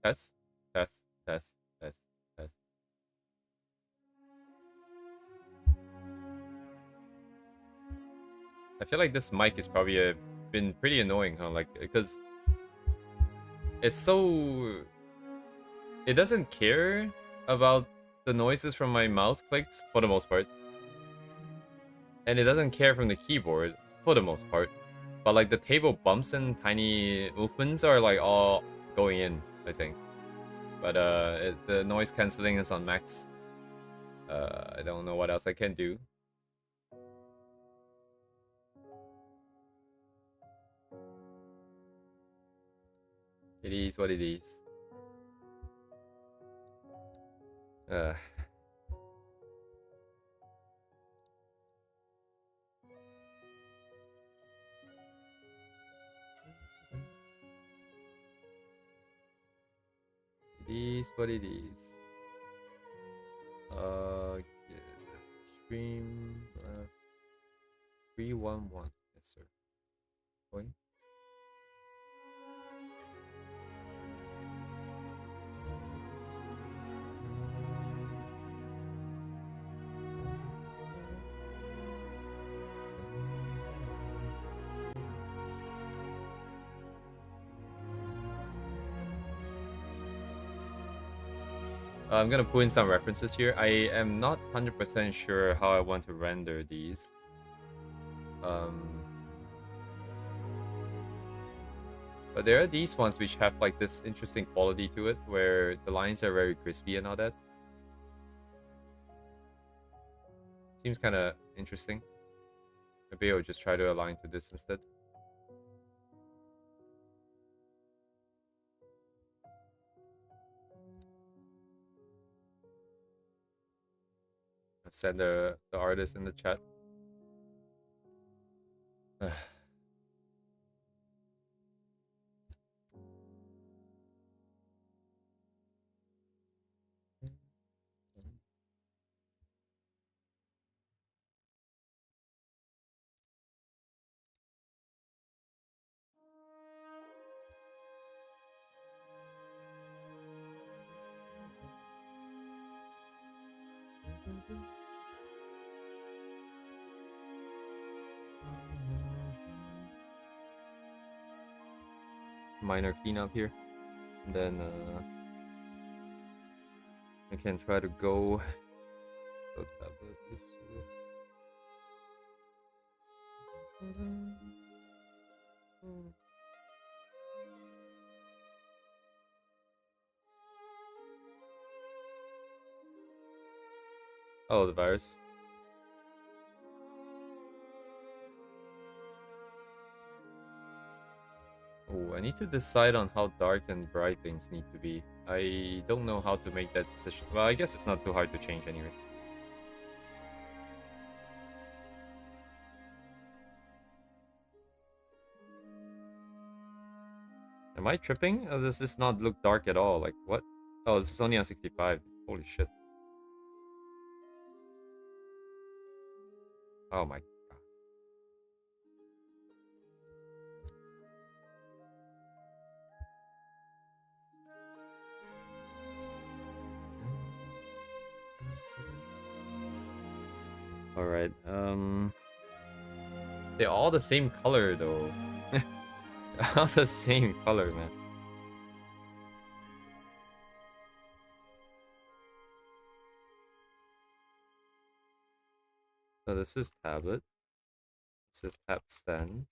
Test, test, test, test, test. I feel like this mic is probably been pretty annoying, huh? Like, because it's so... It doesn't care about the noises from my mouse clicks, for the most part. And it doesn't care from the keyboard, for the most part. But, like, the table bumps and tiny movements are, like, all going in, I think. But, the noise cancelling is on max. I don't know what else I can do. It is what it is. Uh, it is what it is. Yeah, stream 311. Yes, sir. Going. I'm gonna put in some references here. I am not 100% sure how I want to render these. Um, but there are these ones which have like this interesting quality to it, where the lines are very crispy and all that. Seems kind of interesting. Maybe I'll just try to align to this instead. I'll send the artist in the chat. Minor cleanup here. And then I can try to go. Oh, the virus. Oh, I need to decide on how dark and bright things need to be. I don't know how to make that decision. Well, I guess it's not too hard to change anyway. Am I tripping? Or does this not look dark at all? Like, what? Oh, this is only on 65. Holy shit. Oh my god. Alright, they're all the same color, though. All the same color, man. So this is tablet. This is tab stand.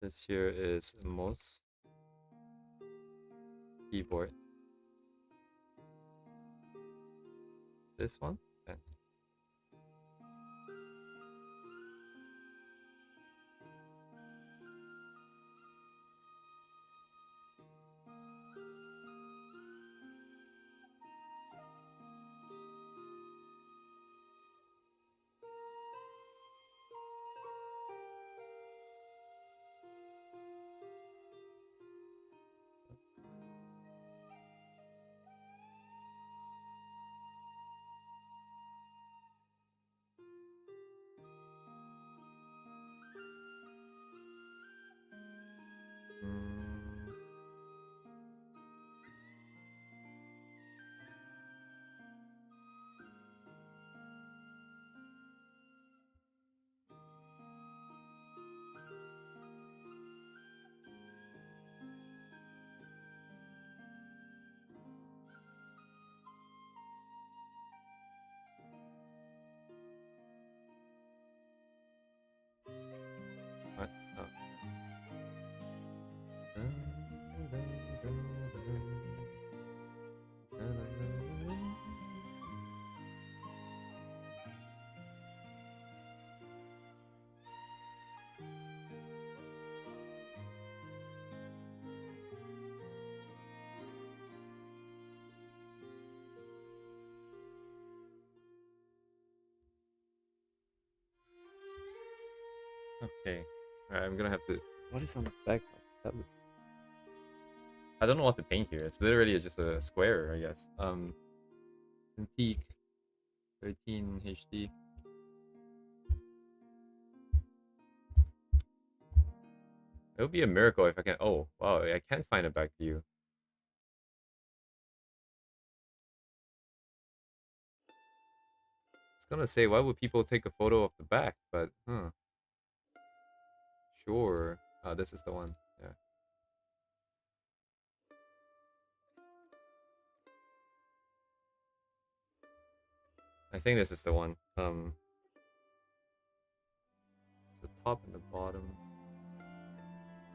This here is mouse. Keyboard. This one. Okay. Okay. Alright, I'm gonna have to. What is on the back of the tablet? I don't know what to paint here. It's literally just a square, I guess. Antique 13 HD. It would be a miracle if I can. Oh, wow, I can find a back view. I was gonna say, why would people take a photo of the back? But, sure. This is the one. Yeah. I think this is the one. The top and the bottom.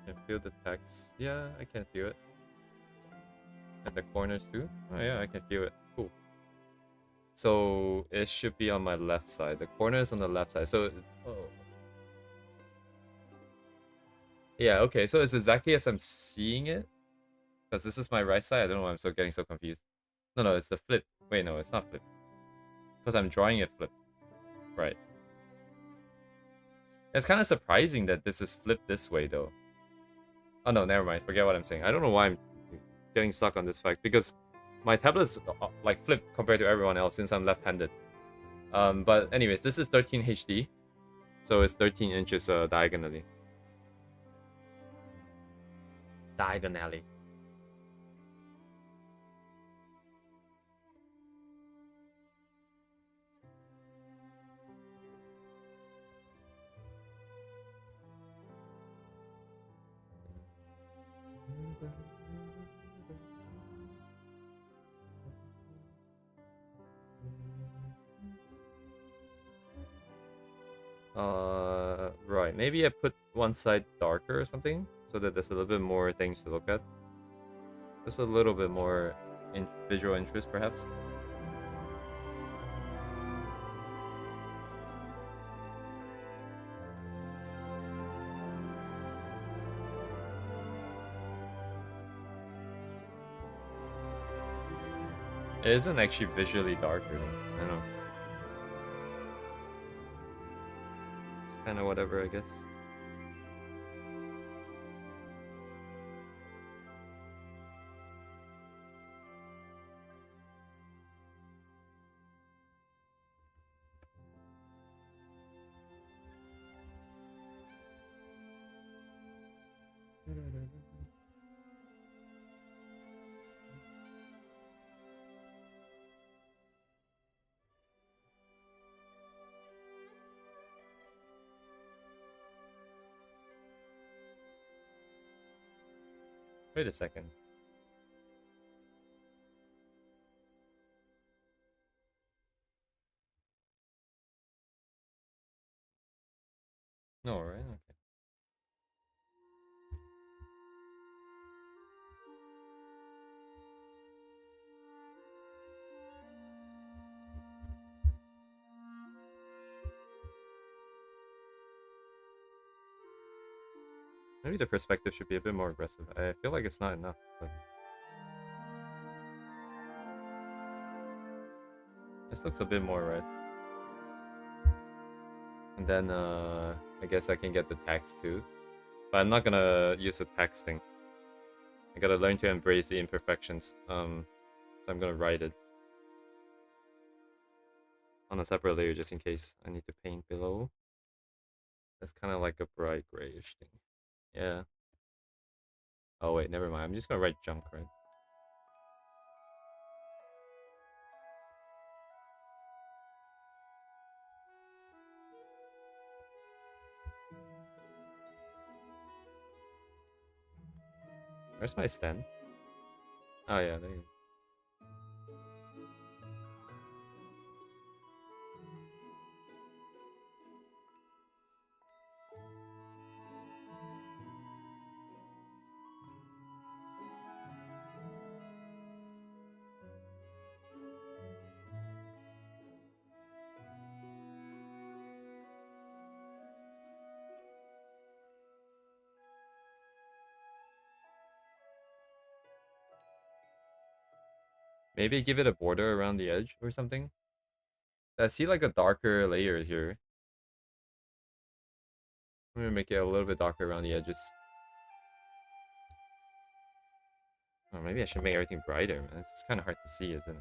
Can feel the text. Yeah, I can feel it. And the corners too. Oh yeah, I can feel it. Cool. So it should be on my left side. The corner is on the left side. So, oh. Yeah, okay. So it's exactly as I'm seeing it. Because this is my right side. I don't know why I'm getting so confused. No, it's the flip. Wait, no, it's not flip. Because I'm drawing it flip. Right. It's kind of surprising that this is flipped this way, though. Oh, no, never mind. Forget what I'm saying. I don't know why I'm getting stuck on this fact. Because my tablet's, like, flipped compared to everyone else since I'm left-handed. But anyways, this is 13 HD. So it's 13 inches diagonally. Diagonally. Right. Maybe I put one side darker or something so that there's a little bit more things to look at. Just a little bit more visual interest, perhaps. It isn't actually visually darker, though. I know. It's kind of whatever, I guess. Wait a second. No, right? Okay. Maybe the perspective should be a bit more aggressive. I feel like it's not enough, but this looks a bit more right. And then I guess I can get the text too. But I'm not gonna use the texting. I gotta learn to embrace the imperfections. So I'm gonna write it on a separate layer just in case I need to paint below. That's kind of like a bright grayish thing. Yeah. Oh wait, never mind. I'm just gonna write junk, right? Where's my stand? Oh yeah, there you Maybe give it a border around the edge or something. I see like a darker layer here. I'm gonna make it a little bit darker around the edges. Oh, maybe I should make everything brighter, man. It's kind of hard to see, isn't it?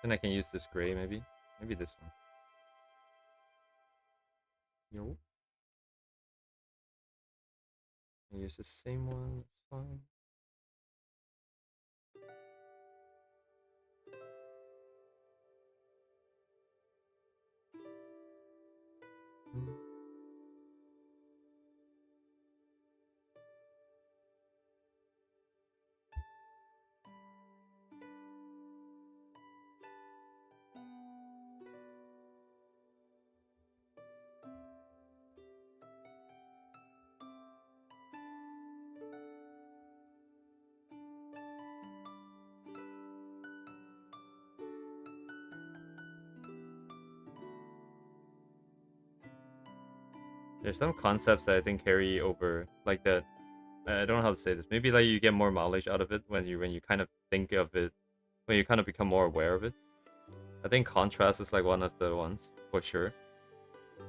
Then I can use this gray, maybe. Maybe this one. Yo. I'll use the same one. That's fine. There's some concepts that I think carry over, like that. I don't know how to say this. Maybe like you get more mileage out of it when you kind of think of it, when you kind of become more aware of it. I think contrast is like one of the ones for sure.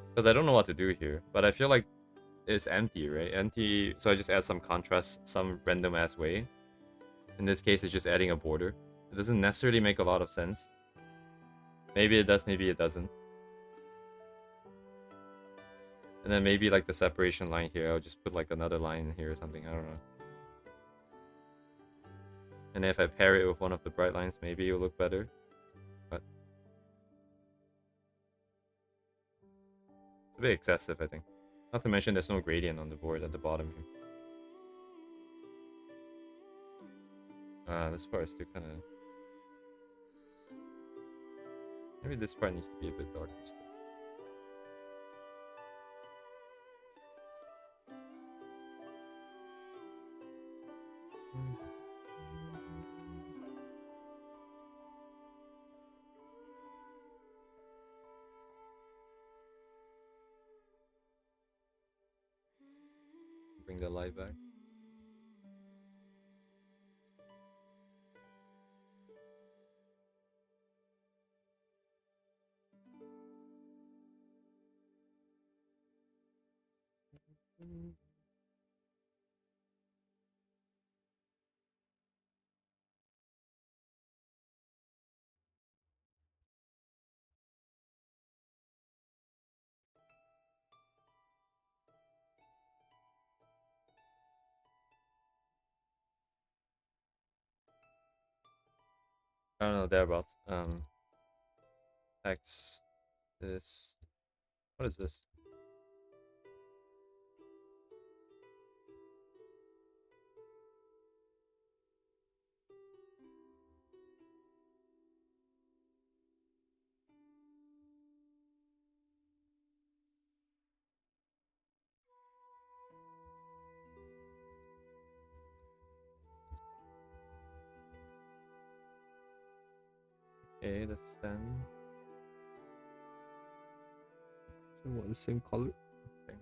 Because I don't know what to do here, but I feel like it's empty, right? Empty. So I just add some contrast, some random ass way. In this case, it's just adding a border. It doesn't necessarily make a lot of sense. Maybe it does, maybe it doesn't. And then maybe like the separation line here, I'll just put like another line here or something, I don't know. And if I pair it with one of the bright lines, maybe it'll look better. But it's a bit excessive, I think. Not to mention there's no gradient on the board at the bottom here. This part is still kind of... Maybe this part needs to be a bit darker still. Bring the light back. I don't know, thereabouts. X, this. What is this? Okay, that's then. Somewhat the same color. Okay.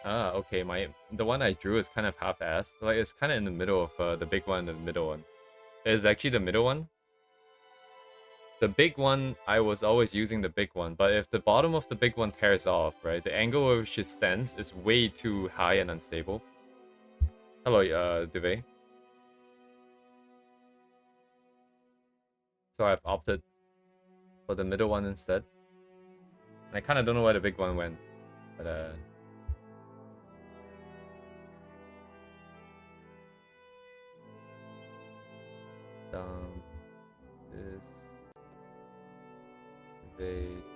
Okay. The one I drew is kind of half-assed. Like it's kind of in the middle of the big one and the middle one. It's actually the middle one. The big one, I was always using the big one, but if the bottom of the big one tears off, right, the angle at which it stands is way too high and unstable. Hello, Duvet. So I've opted for the middle one instead. And I kind of don't know where the big one went, but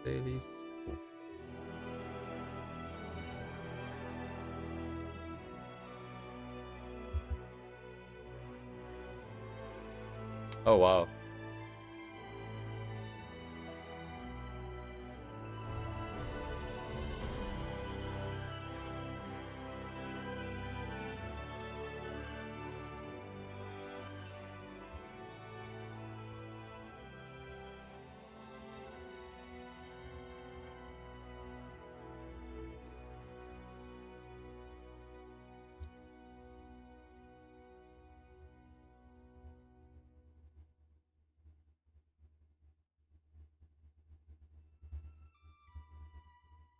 Daily school. Oh wow.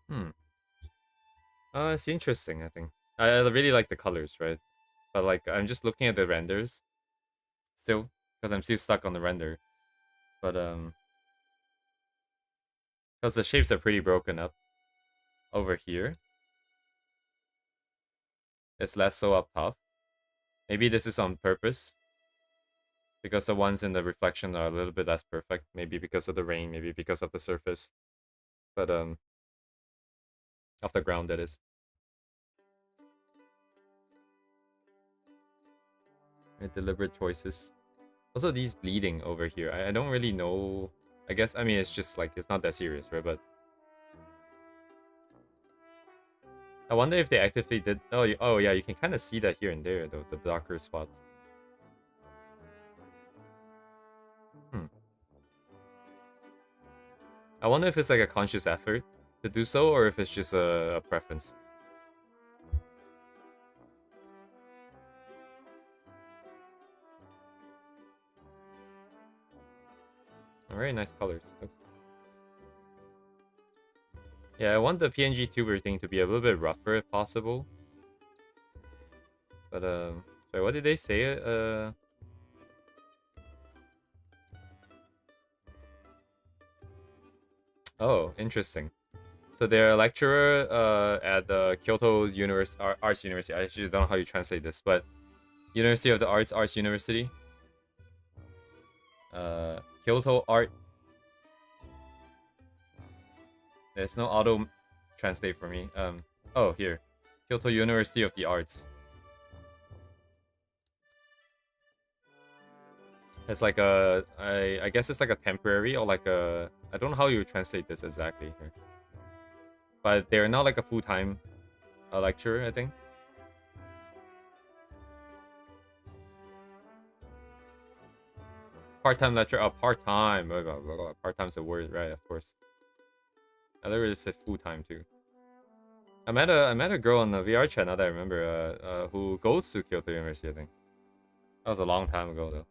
Hmm. It's interesting, I think. I really like the colors, right? But like I'm just looking at the renders still, because I'm still stuck on the render. But because the shapes are pretty broken up over here. It's less so up top. Maybe this is on purpose. Because the ones in the reflection are a little bit less perfect. Maybe because of the rain, maybe because of the surface. But off the ground that is. Deliberate choices. Also these bleeding over here. I don't really know. I guess I mean it's just like it's not that serious, right? But I wonder if they actively did. Oh, oh yeah, you can kind of see that here and there, though, the darker spots. Hmm. I wonder if it's like a conscious effort to do so, or if it's just a preference. Very nice colors, folks. Yeah, I want the PNG tuber thing to be a little bit rougher if possible. But sorry, what did they say? Oh, interesting. So they're a lecturer at the Kyoto's Arts University. I actually don't know how you translate this, but University of the Arts University. Kyoto Art. There's no auto translate for me. Oh, here. Kyoto University of the Arts. It's like I guess it's like a temporary or like a, I don't know how you translate this exactly here. But they're not like a full-time lecturer, I think. Part-time lecturer, part-time. Part-time's a word, right? Of course. I literally said full-time too. I met a girl on the VR chat now that I remember, who goes to Kyoto University, I think. That was a long time ago though.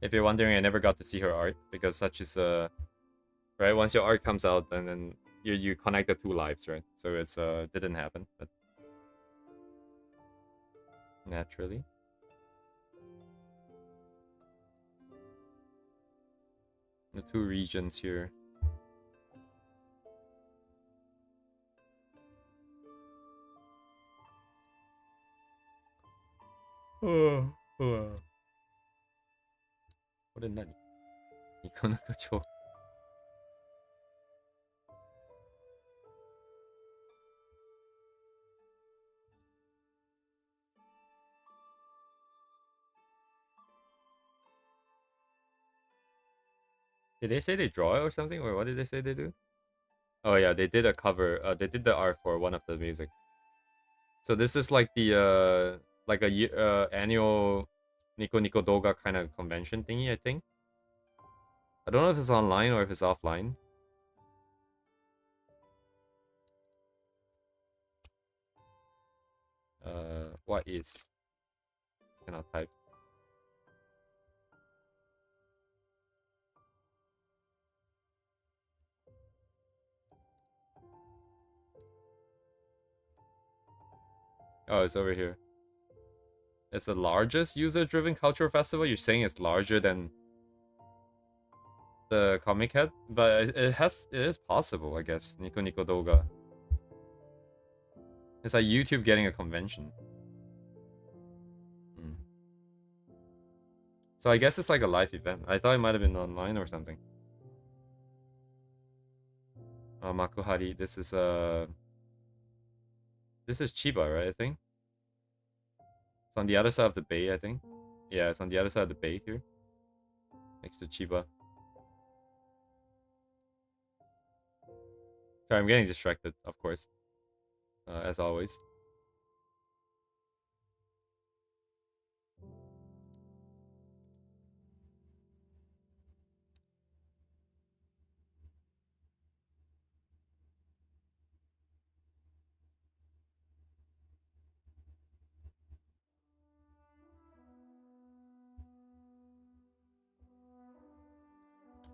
If you're wondering, I never got to see her art because such is right, once your art comes out and then you connect the two lives, right? So it's didn't happen, but naturally. The two regions here. Oh, oh. What is that? Did they say they draw it or something? Or what did they say they do? Oh yeah, they did a cover. They did the art for one of the music. So this is like the like a annual Nico Nico Doga kind of convention thingy, I think. I don't know if it's online or if it's offline. What is? Cannot type. Oh, it's over here. It's the largest user-driven cultural festival. You're saying it's larger than the comic head, but it is possible, I guess. Nico Nico Doga. It's like YouTube getting a convention. Hmm. So I guess it's like a live event. I thought it might have been online or something. Makuhari, this is Chiba, right? I think it's on the other side of the bay. I think, yeah, it's on the other side of the bay here, next to Chiba. Sorry, I'm getting distracted, of course, as always.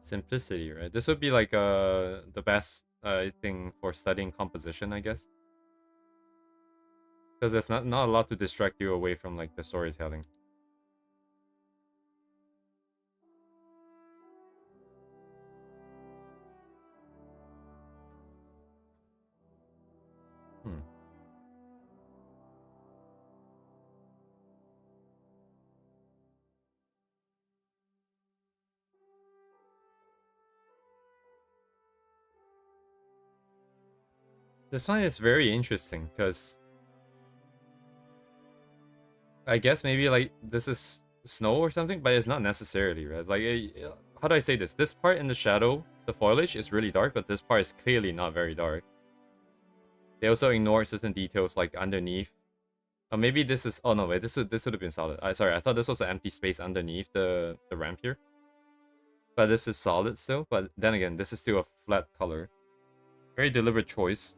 Simplicity, right? This would be like the best thing for studying composition, I guess, because there's not a lot to distract you away from like the storytelling. Hmm. This one is very interesting because I guess maybe like this is snow or something, but it's not necessarily, right? Like, how do I say this? This part in the shadow, the foliage is really dark, but this part is clearly not very dark. They also ignore certain details like underneath. Or maybe this is. Oh no, wait. This would have been solid. Sorry, I thought this was an empty space underneath the ramp here. But this is solid still. But then again, this is still a flat color. Very deliberate choice.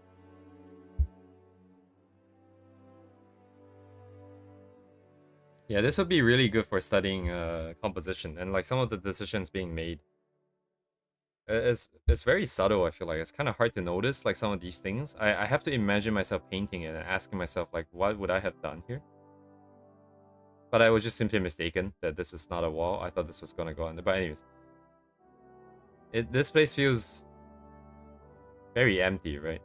Yeah, this would be really good for studying composition and like some of the decisions being made. It's very subtle, I feel like. It's kind of hard to notice like some of these things. I have to imagine myself painting it and asking myself like, what would I have done here? But I was just simply mistaken that this is not a wall. I thought this was gonna go under. But anyways, this place feels very empty, right?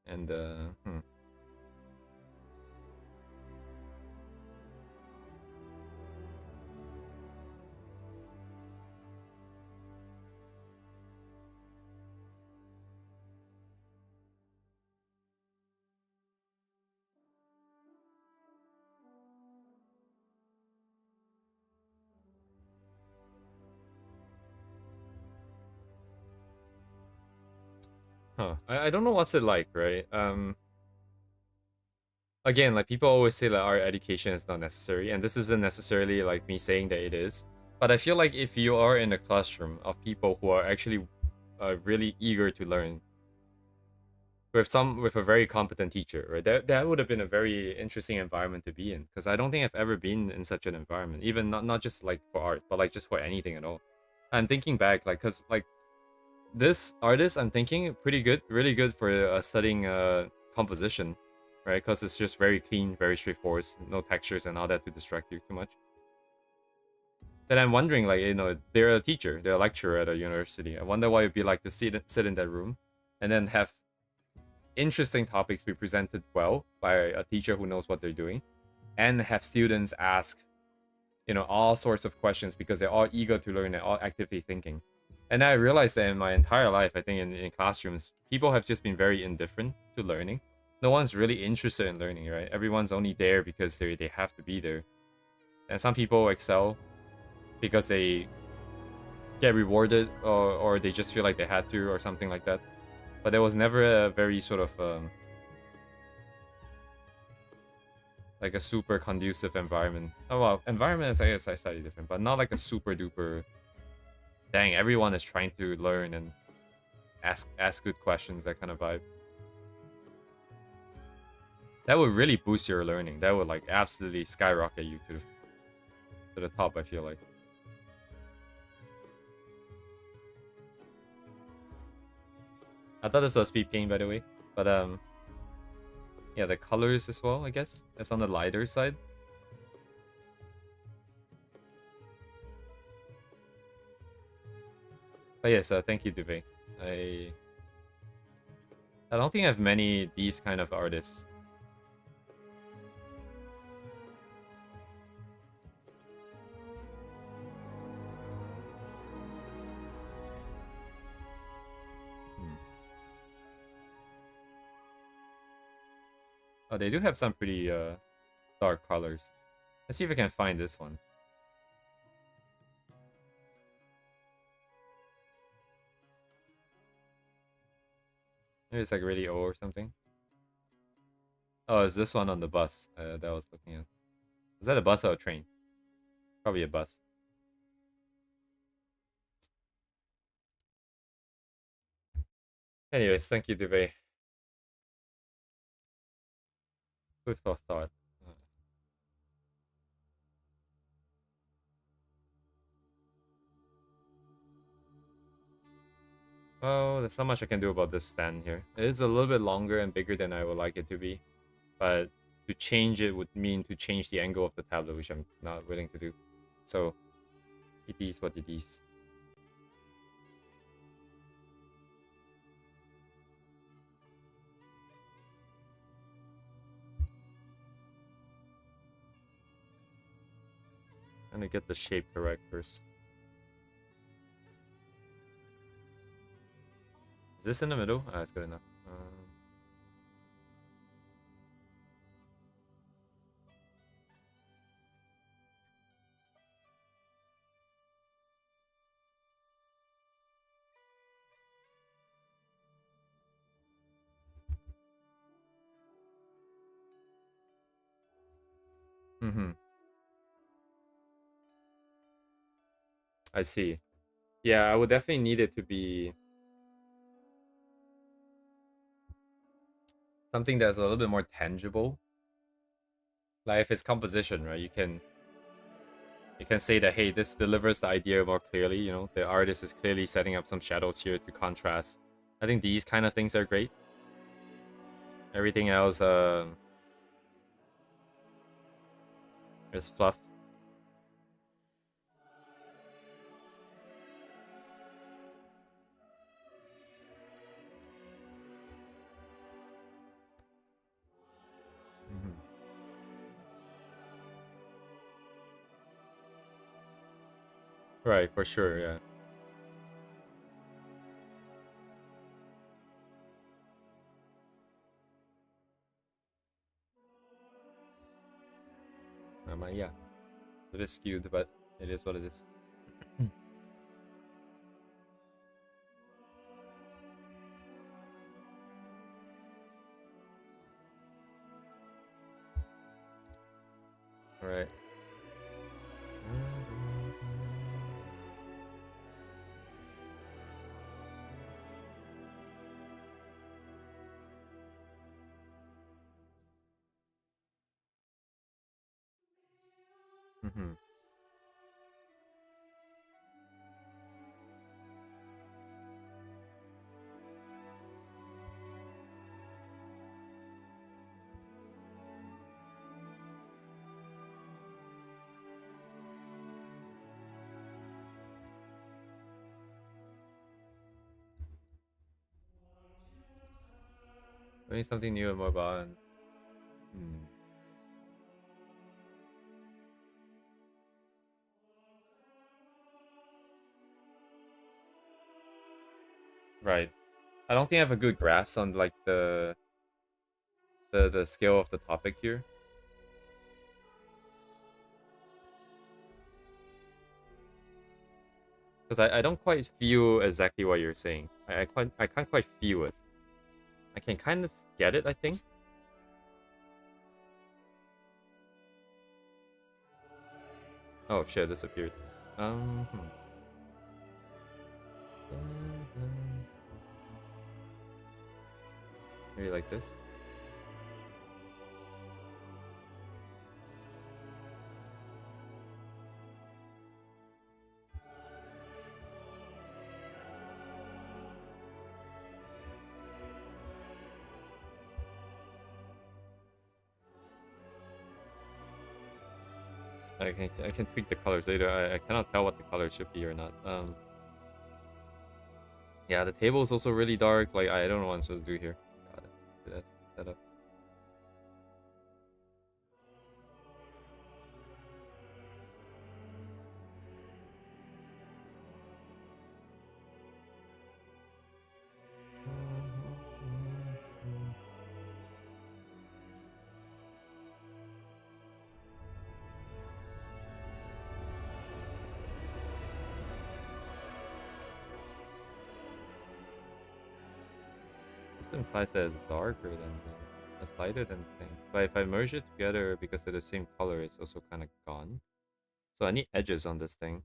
And I don't know what's it like, right? Again, like people always say that art education is not necessary, and this isn't necessarily like me saying that it is. But I feel like if you are in a classroom of people who are actually really eager to learn, with a very competent teacher, right? That would have been a very interesting environment to be in, because I don't think I've ever been in such an environment, even not just like for art, but like just for anything at all. I'm thinking back, like, because like this artist, I'm thinking pretty good, really good for studying composition, right? Because it's just very clean, very straightforward, no textures and all that to distract you too much. Then I'm wondering, like, they're a teacher, they're a lecturer at a university. I wonder what it'd be like to sit in that room and then have interesting topics be presented well by a teacher who knows what they're doing, and have students ask, all sorts of questions because they're all eager to learn and all actively thinking. And I realized that in my entire life, I think in classrooms, people have just been very indifferent to learning. No one's really interested in learning, right? Everyone's only there because they have to be there. And some people excel because they get rewarded, or they just feel like they had to or something like that. But there was never a very sort of like a super conducive environment. Oh well, environment is, I guess, slightly different, but not like a super duper. Dang, everyone is trying to learn and ask good questions, that kind of vibe. That would really boost your learning. That would like absolutely skyrocket you to the top, I feel like. I thought this was speed paint, by the way, but yeah, the colors as well, I guess. It's on the lighter side. But yes, thank you, Duve. I I don't think I have many these kind of artists. Hmm. Oh, they do have some pretty dark colors. Let's see if I can find this one. Maybe it's like really old or something. Oh, is this one on the bus that I was looking at? Is that a bus or a train? Probably a bus. Anyways, thank you, Duve. Who thought? Oh, there's not much I can do about this stand here. It is a little bit longer and bigger than I would like it to be, but to change it would mean to change the angle of the tablet, which I'm not willing to do. So, it is what it is. I'm gonna get the shape correct first. Is this in the middle? Ah, it's good enough. Mm-hmm. I see. Yeah, I would definitely need it to be something that's a little bit more tangible. Like if it's composition, right? You can say that, hey, this delivers the idea more clearly. You know, the artist is clearly setting up some shadows here to contrast. I think these kind of things are great. Everything else is fluff. Mhm. Right, for sure, yeah. Yeah, it's a bit skewed, but it is what it is. All right. Mm-hmm. Doing something new and more balanced. Hmm. Right. I don't think I have a good grasp on like the scale of the topic here. Because I don't quite feel exactly what you're saying. I can't quite feel it. I can kind of get it, I think. Oh shit, disappeared. Hmm. Maybe like this. I can tweak the colors later. I cannot tell what the colors should be or not. Yeah, the table is also really dark. Like, I don't know what I'm supposed to do here. God, that's set up. This implies that it's darker than it's lighter than the thing. But if I merge it together because they're the same color, it's also kind of gone. So I need edges on this thing.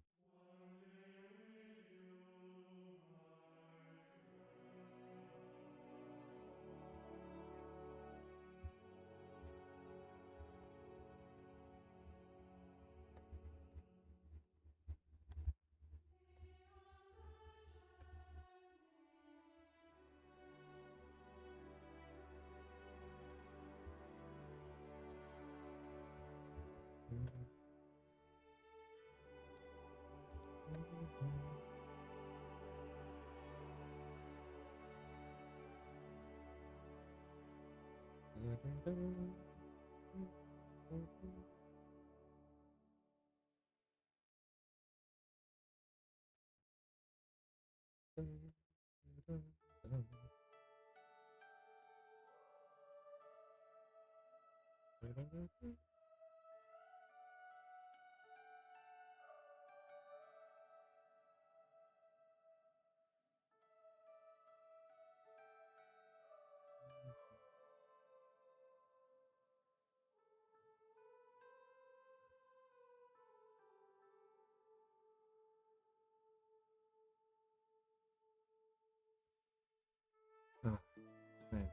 Oh, man.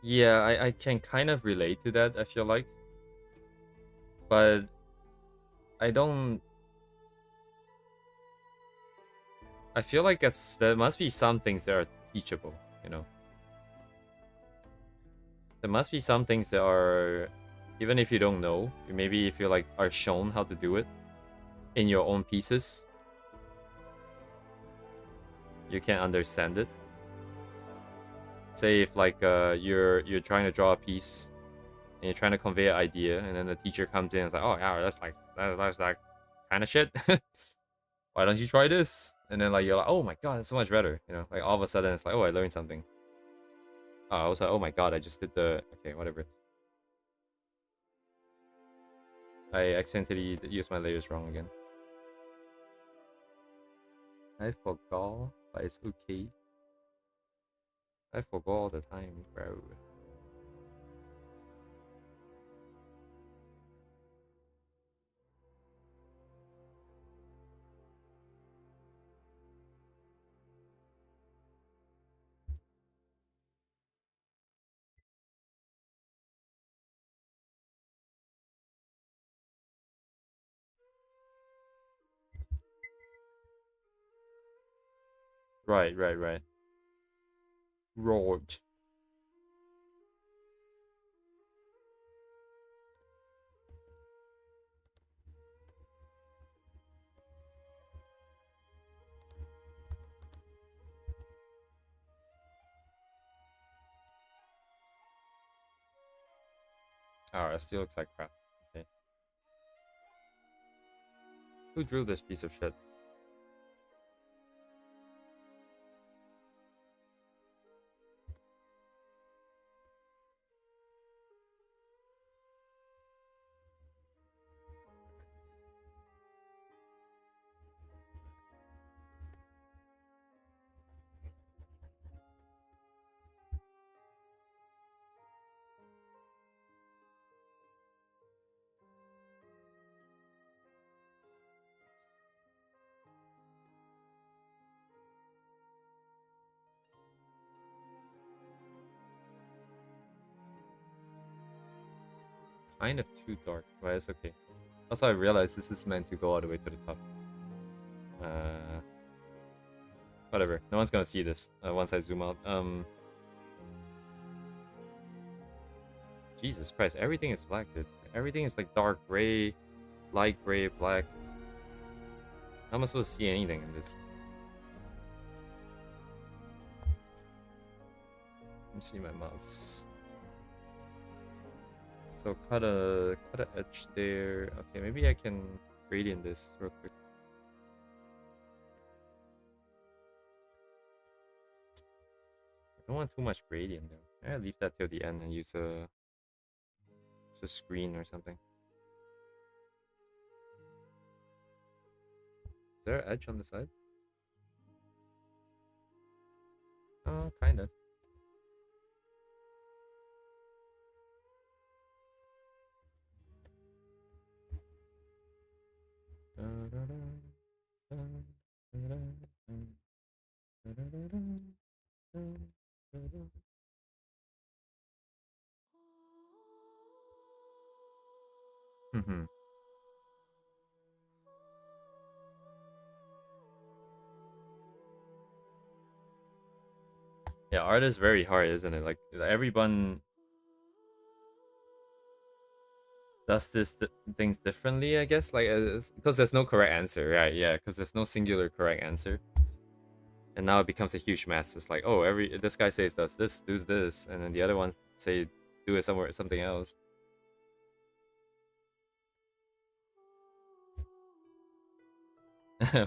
Yeah, I can kind of relate to that, I feel like. But I don't... I feel like there must be some things that are teachable, you know? There must be some things that are... Even if you don't know, maybe if you like are shown how to do it in your own pieces, you can understand it. Say if like you're trying to draw a piece and you're trying to convey an idea, and then the teacher comes in and is like, "Oh yeah, that's like kind of shit. Why don't you try this?" And then like you're like, "Oh my god, that's so much better." You know, like all of a sudden it's like, "Oh, I learned something." I was like, "Oh my god, I just did the okay, whatever." I accidentally used my layers wrong again. I forgot, but it's okay. I forgot all the time, bro. Right, right, right. Roared. Oh, it still looks like crap. Okay. Who drew this piece of shit? kind of too dark, but it's okay. Also, I realized this is meant to go all the way to the top. Whatever. No one's gonna see this once I zoom out. Jesus Christ, everything is black, dude. Everything is like dark gray, light gray, black. How am I supposed to see anything in this? Let me see my mouse. So cut a edge there. Okay, maybe I can gradient this real quick. I don't want too much gradient though. I'll leave that till the end and use a screen or something. Is there an edge on the side? Oh, kind of. Mm-hmm. Yeah, art is very hard, isn't it? Like everyone does things differently, I guess. Like because there's no correct answer, right? Yeah, because there's no singular correct answer. And now it becomes a huge mess. It's like, oh, this guy says does this, and then the other ones say do it something else.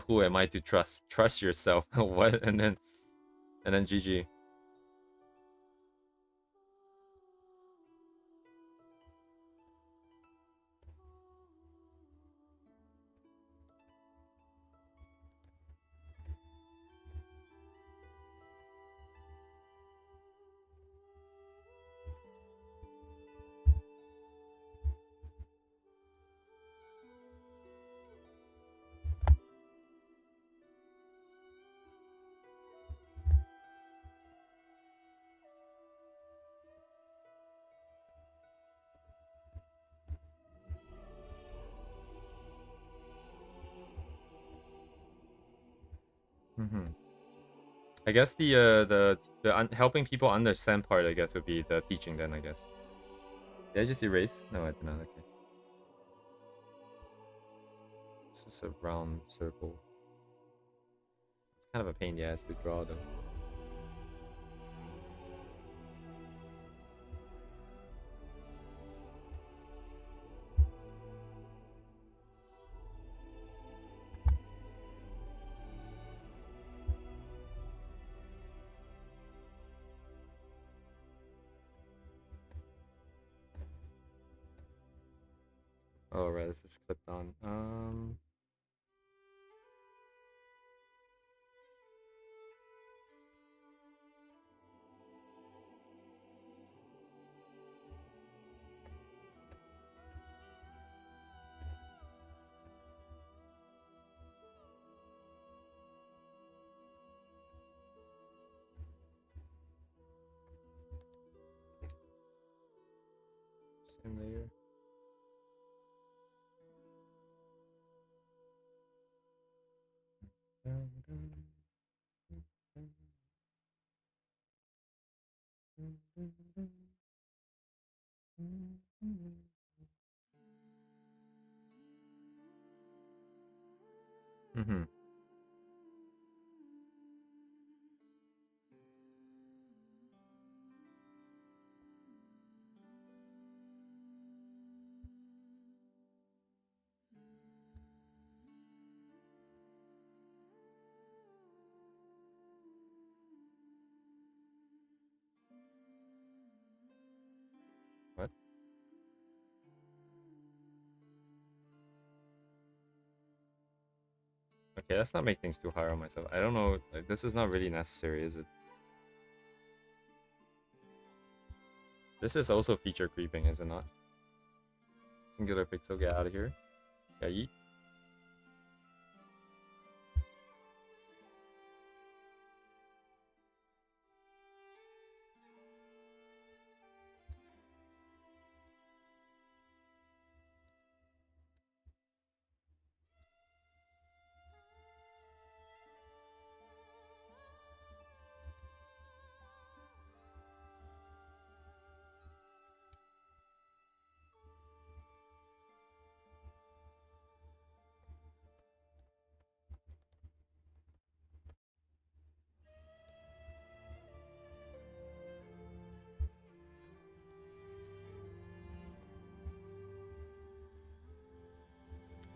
Who am I to trust? Trust yourself. What? And then GG. Mm-hmm. I guess the helping people understand part, I guess, would be the teaching then, I guess. Did I just erase? No, I did not. Okay. This is a round circle. It's kind of a pain in the ass to draw, though. Oh, right, this is clipped on. Same layer. Mm-hmm. What? Okay, let's not make things too hard on myself. I don't know. Like, this is not really necessary, is it? This is also feature creeping, is it not? Singular pixel, get out of here. Yeah, yeet.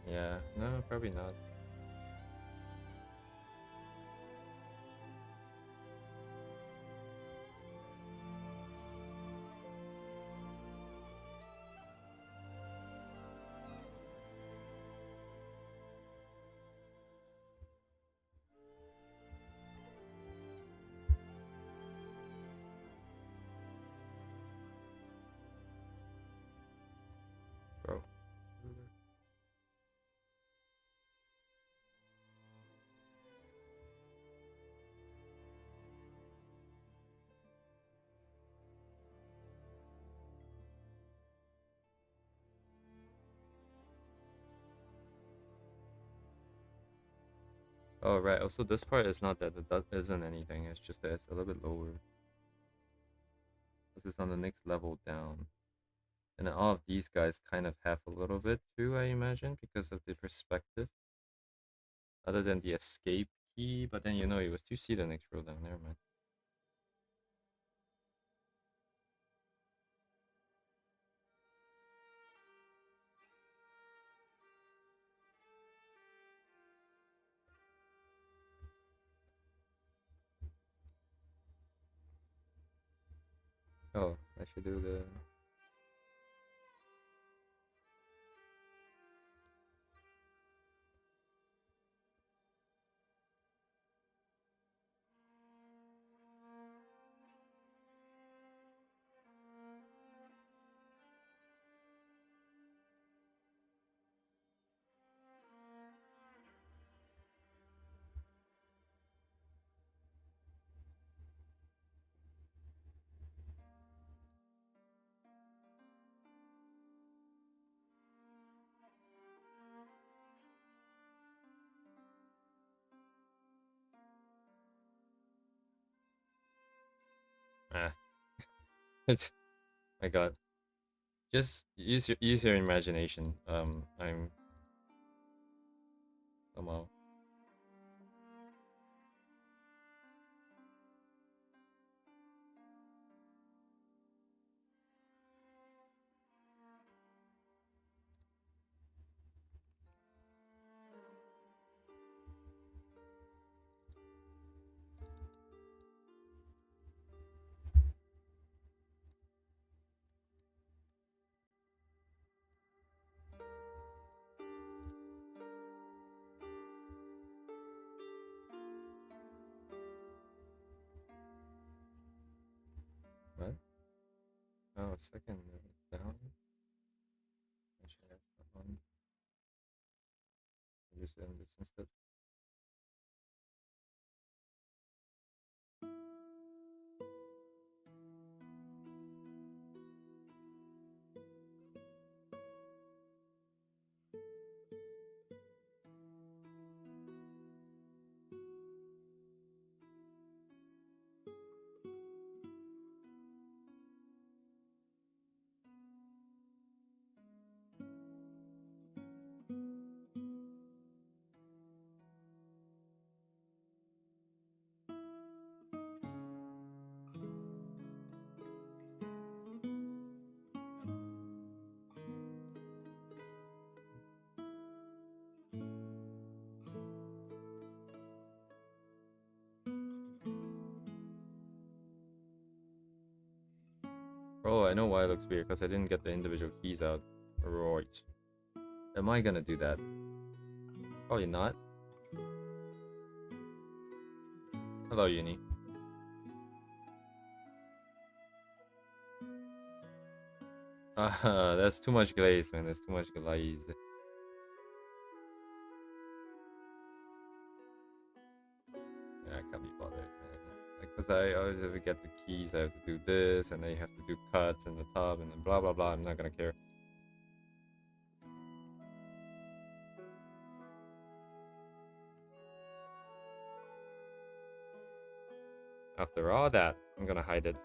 Yeah, no, probably not. Bro. Oh, right. Also, this part is not that that isn't anything. It's just that it's a little bit lower. This is on the next level down. And then all of these guys kind of have a little bit too, I imagine, because of the perspective. Other than the escape key, but then it was 2C the next row down. Never mind. Oh, I should do the... Ah. It's... My god. Just use your imagination. I'm... Somehow... What? Oh, second down? I should have that one. Just end this instead. Oh, I know why it looks weird, because I didn't get the individual keys out. Right. Am I gonna do that? Probably not. Hello, Uni. That's too much glaze, man. There's too much glaze. Yeah, I can't be bothered, man. Like, cause I always have to get the keys, I have to do this, and then you have to do cuts in the tub, and then blah blah blah. I'm not gonna care. After all that, I'm gonna hide it.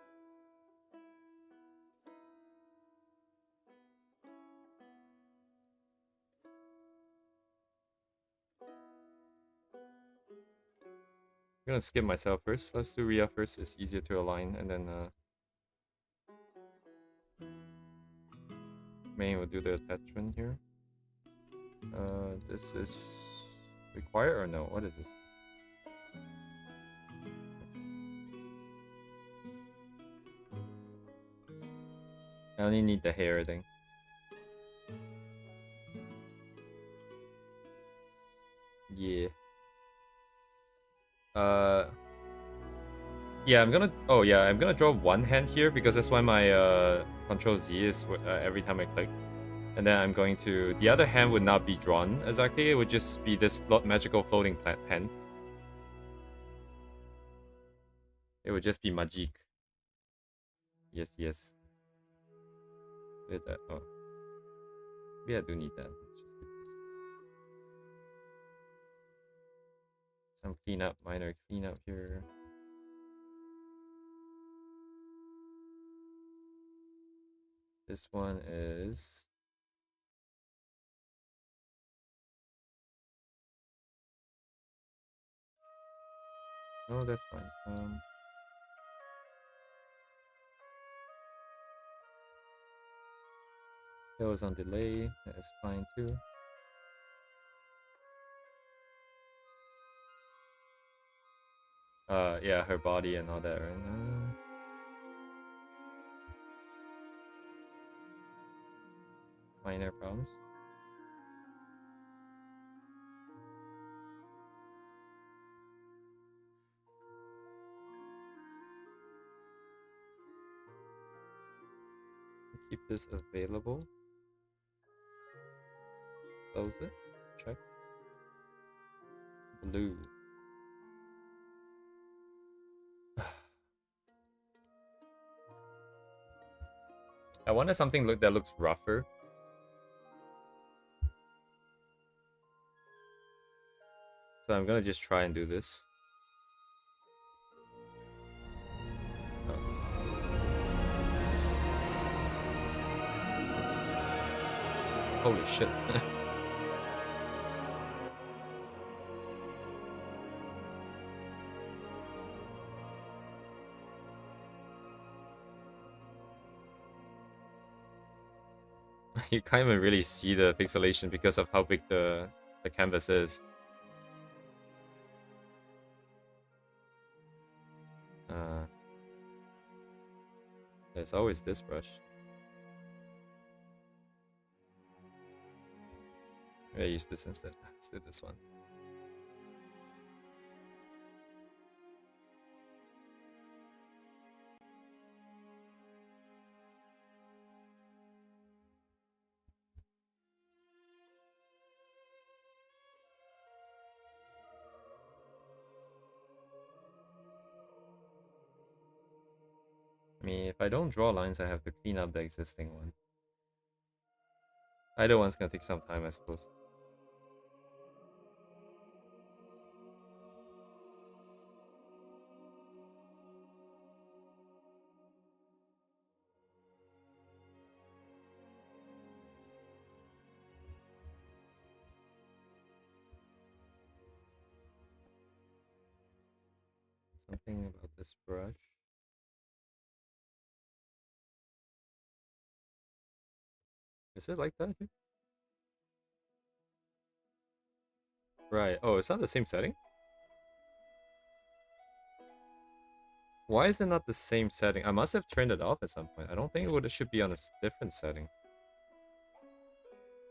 I'm gonna skip myself first. Let's do Ria first. It's easier to align, and then Main will do the attachment here. This is required or no? What is this? I only need the hair thing. Yeah. Yeah, I'm gonna. Oh yeah, I'm gonna draw one hand here because that's why my Control Z is every time I click. And then I'm going to. The other hand would not be drawn exactly. It would just be this magical floating pen. It would just be magic. Yes, yes. With that. Oh, maybe I do need that. Let's just keep this. Some cleanup, minor cleanup here. This one is. No, that's fine. That was on delay. That is fine too. Yeah, her body and all that, right? Minor problems. Keep this available. Close it. Check. Blue. I wanted something that looks rougher. So I'm gonna just try and do this. Oh. Holy shit. You can't even really see the pixelation because of how big the canvas is. There's always this brush. Maybe I use this instead. Let's do this one. I mean, if I don't draw lines, I have to clean up the existing one. Either one's gonna take some time, I suppose. Something about this brush. Is it like that? Right. Oh, it's not the same setting? Why is it not the same setting? I must have turned it off at some point. I don't think it should be on a different setting.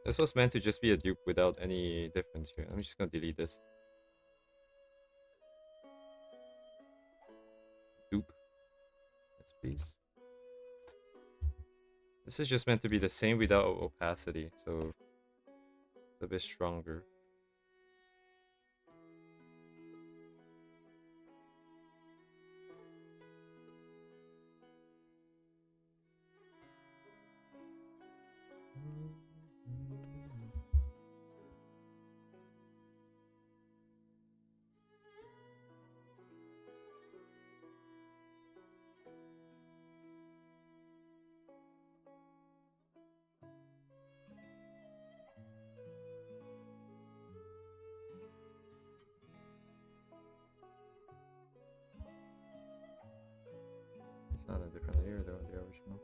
This was meant to just be a dupe without any difference here. I'm just gonna delete this. Dupe. Yes, please. This is just meant to be the same without opacity, so it's a bit stronger. It's not a different layer though, the original.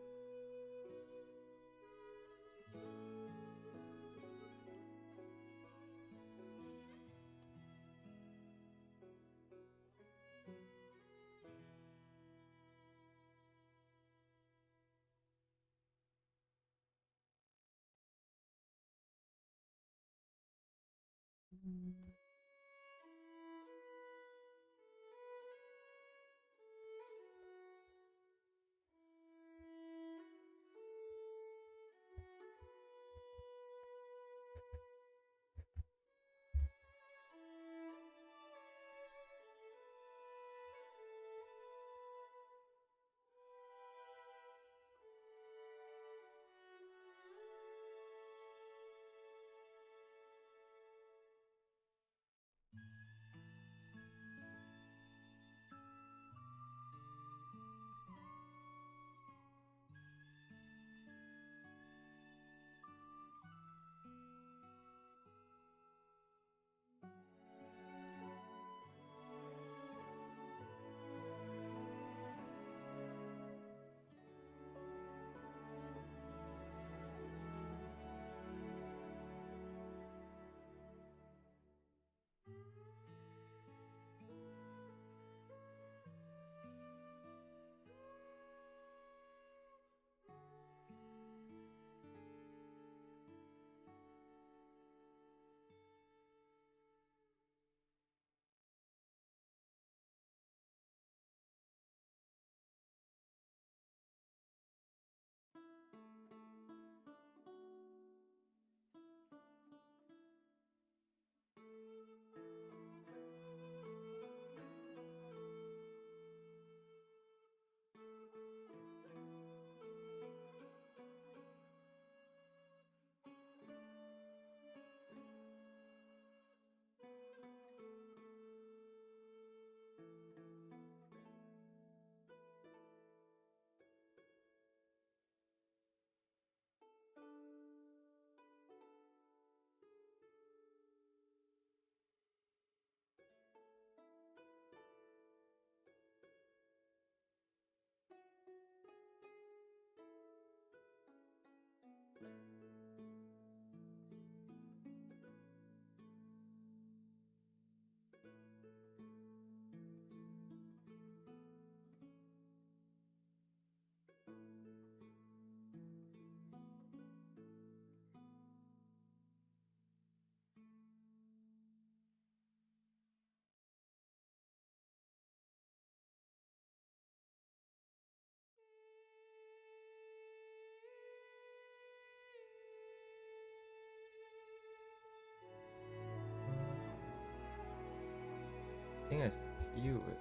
I think I feel it.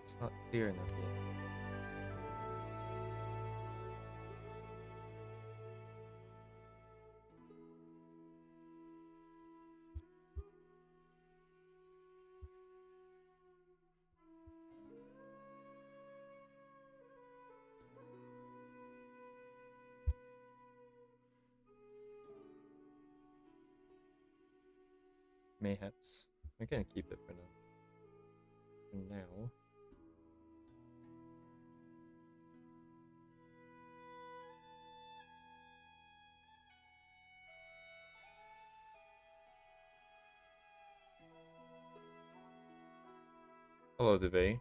It's not clear enough yet. Mayhaps. I'm gonna keep it for now. For now. Hello, Debay.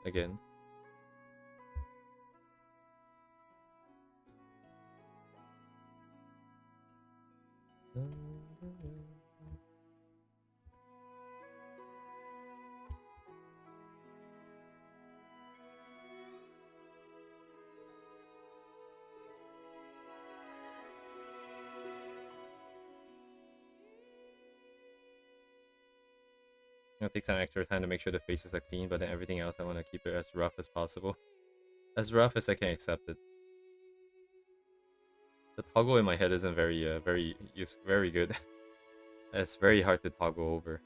Again. It'll take some extra time to make sure the faces are clean, but then everything else I want to keep it as rough as possible. As rough as I can accept it. The toggle in my head isn't very good. It's very hard to toggle over.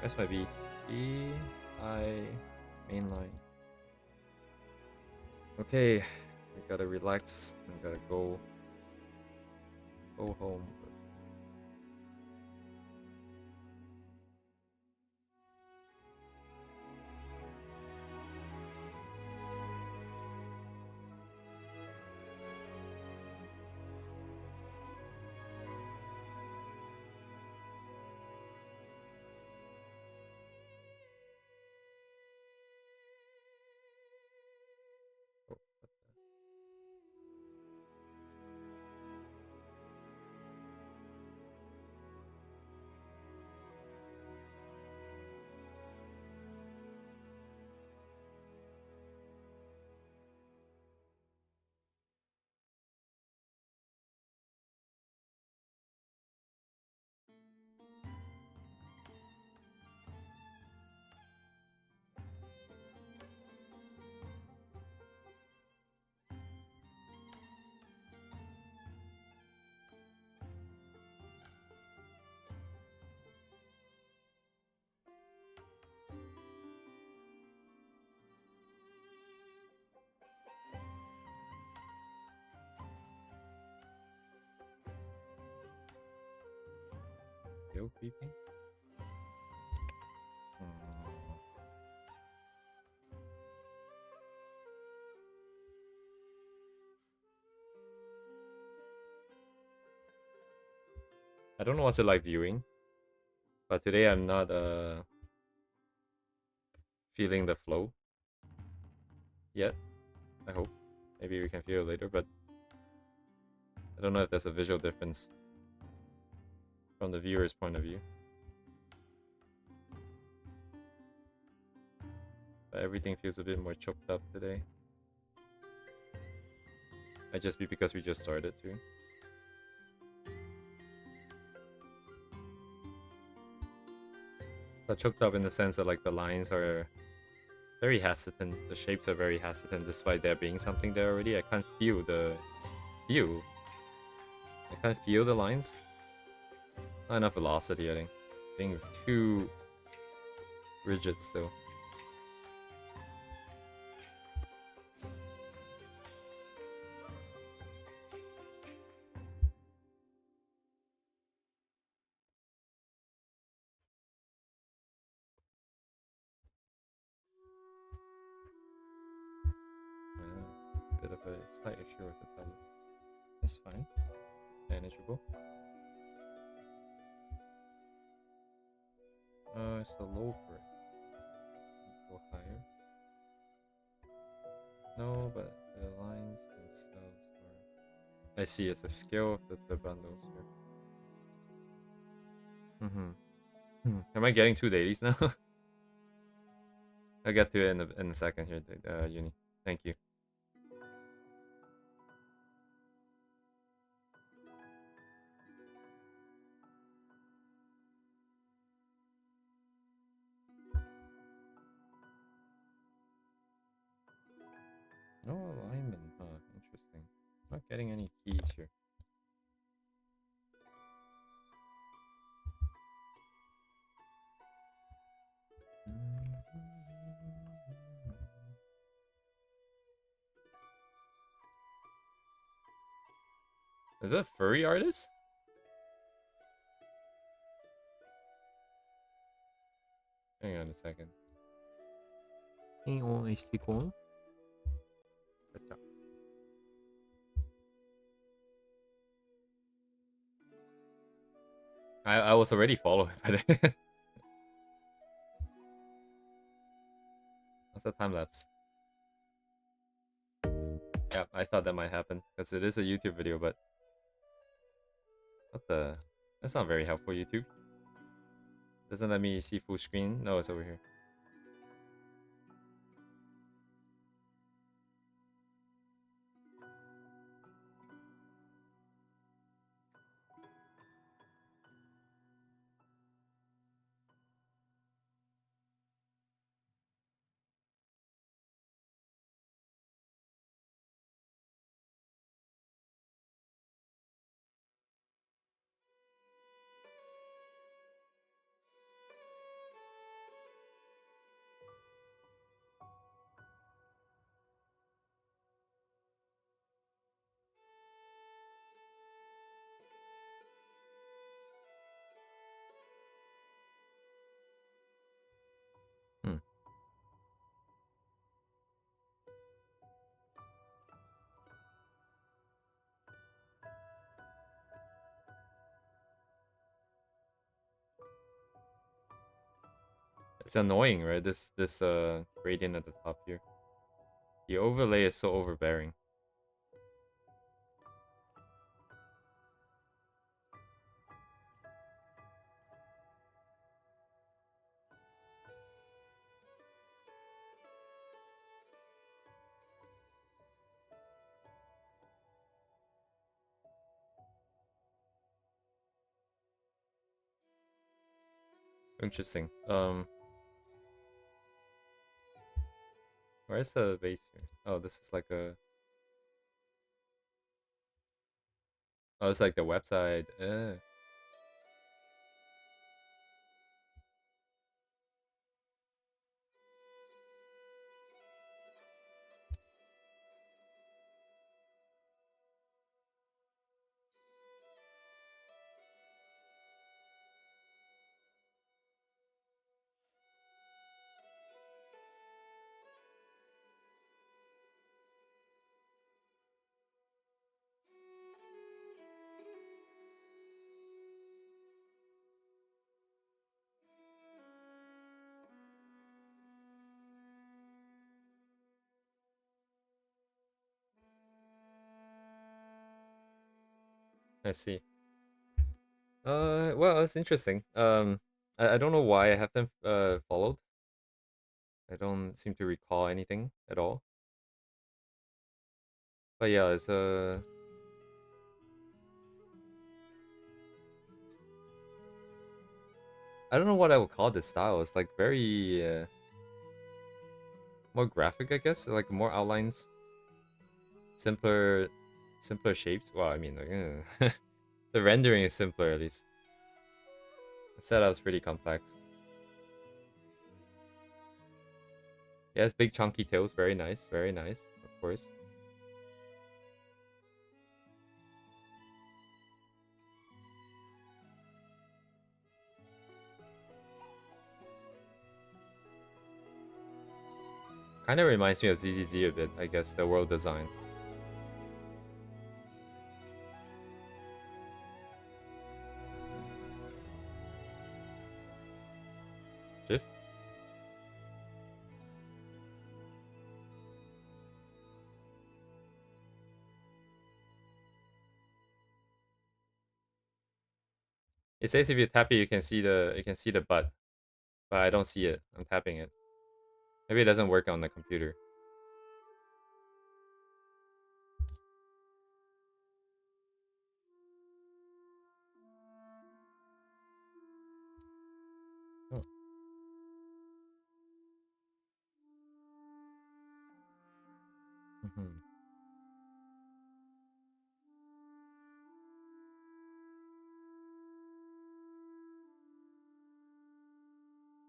That's my B. B, I, mainline. Okay, I gotta relax. I gotta go home. still creeping? I don't know what's it like viewing, but today I'm not feeling the flow yet. I hope. Maybe we can feel it later, but I don't know if there's a visual difference from the viewer's point of view. But everything feels a bit more choked up today. Might just be because we just started too. But choked up in the sense that like the lines are very hesitant. The shapes are very hesitant despite there being something there already. I can't feel the feel. I can't feel the lines. Not enough velocity, I think. Being too rigid still. Bit of a slight issue with the tablet. That's fine. Manageable. It's the low grade. Go higher. No, but the lines themselves are... I see, it's the scale of the bundles here. Am I getting two dailies now? I'll get to it in a second here, Uni. Thank you. No alignment, huh? Interesting. Not getting any keys here. Is that a furry artist? Hang on a second. I was already following, but what's the time lapse? Yeah, I thought that might happen because it is a YouTube video, but what the? That's not very helpful, YouTube. Doesn't let me see full screen. No, it's over here. It's annoying, right? This gradient at the top here. The overlay is so overbearing. Interesting. Where's the base here? Oh, this is like a... Oh, it's like the website. I see. Well, it's interesting. I don't know why I have them followed. I don't seem to recall anything at all. But yeah, it's I don't know what I would call this style. It's like very more graphic, I guess. Like more outlines, simpler, simpler shapes. Well, I mean, like, the rendering is simpler at least. The setup's pretty complex. Yes, big chunky tails, very nice, of course. Kind of reminds me of ZZZ a bit, I guess, the world design. GIF? It says if you tap it, you can see the butt, but I don't see it. I'm tapping it. Maybe it doesn't work on the computer. Oh. Mhm.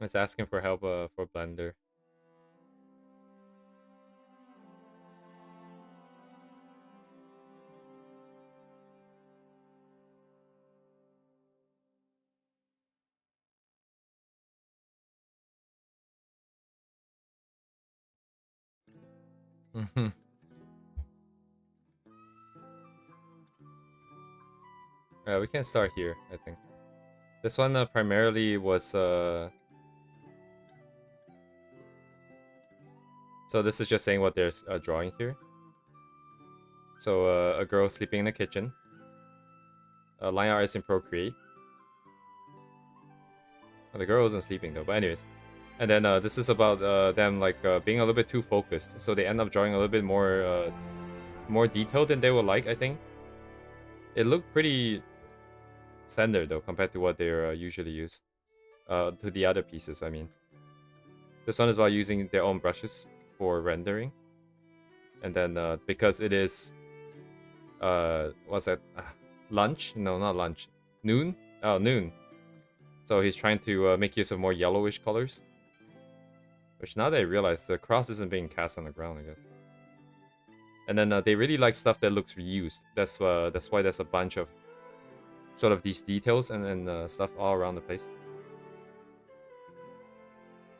It's asking for help for Blender. Mhm. We can start here, I think. This one primarily was so this is just saying what they're drawing here. So a girl sleeping in the kitchen. Line art is in Procreate. Well, the girl wasn't sleeping though, but anyways. And then this is about them like being a little bit too focused, so they end up drawing a little bit more detailed than they would like. I think it looked pretty standard though compared to what they're usually use. To the other pieces, I mean. This one is about using their own brushes for rendering, and then because it is what's that? Lunch? No, not lunch. Noon? Oh, noon. So he's trying to make use of more yellowish colors. Which now that I realize the cross isn't being cast on the ground, I guess. And then they really like stuff that looks reused. That's why there's a bunch of sort of these details and stuff all around the place.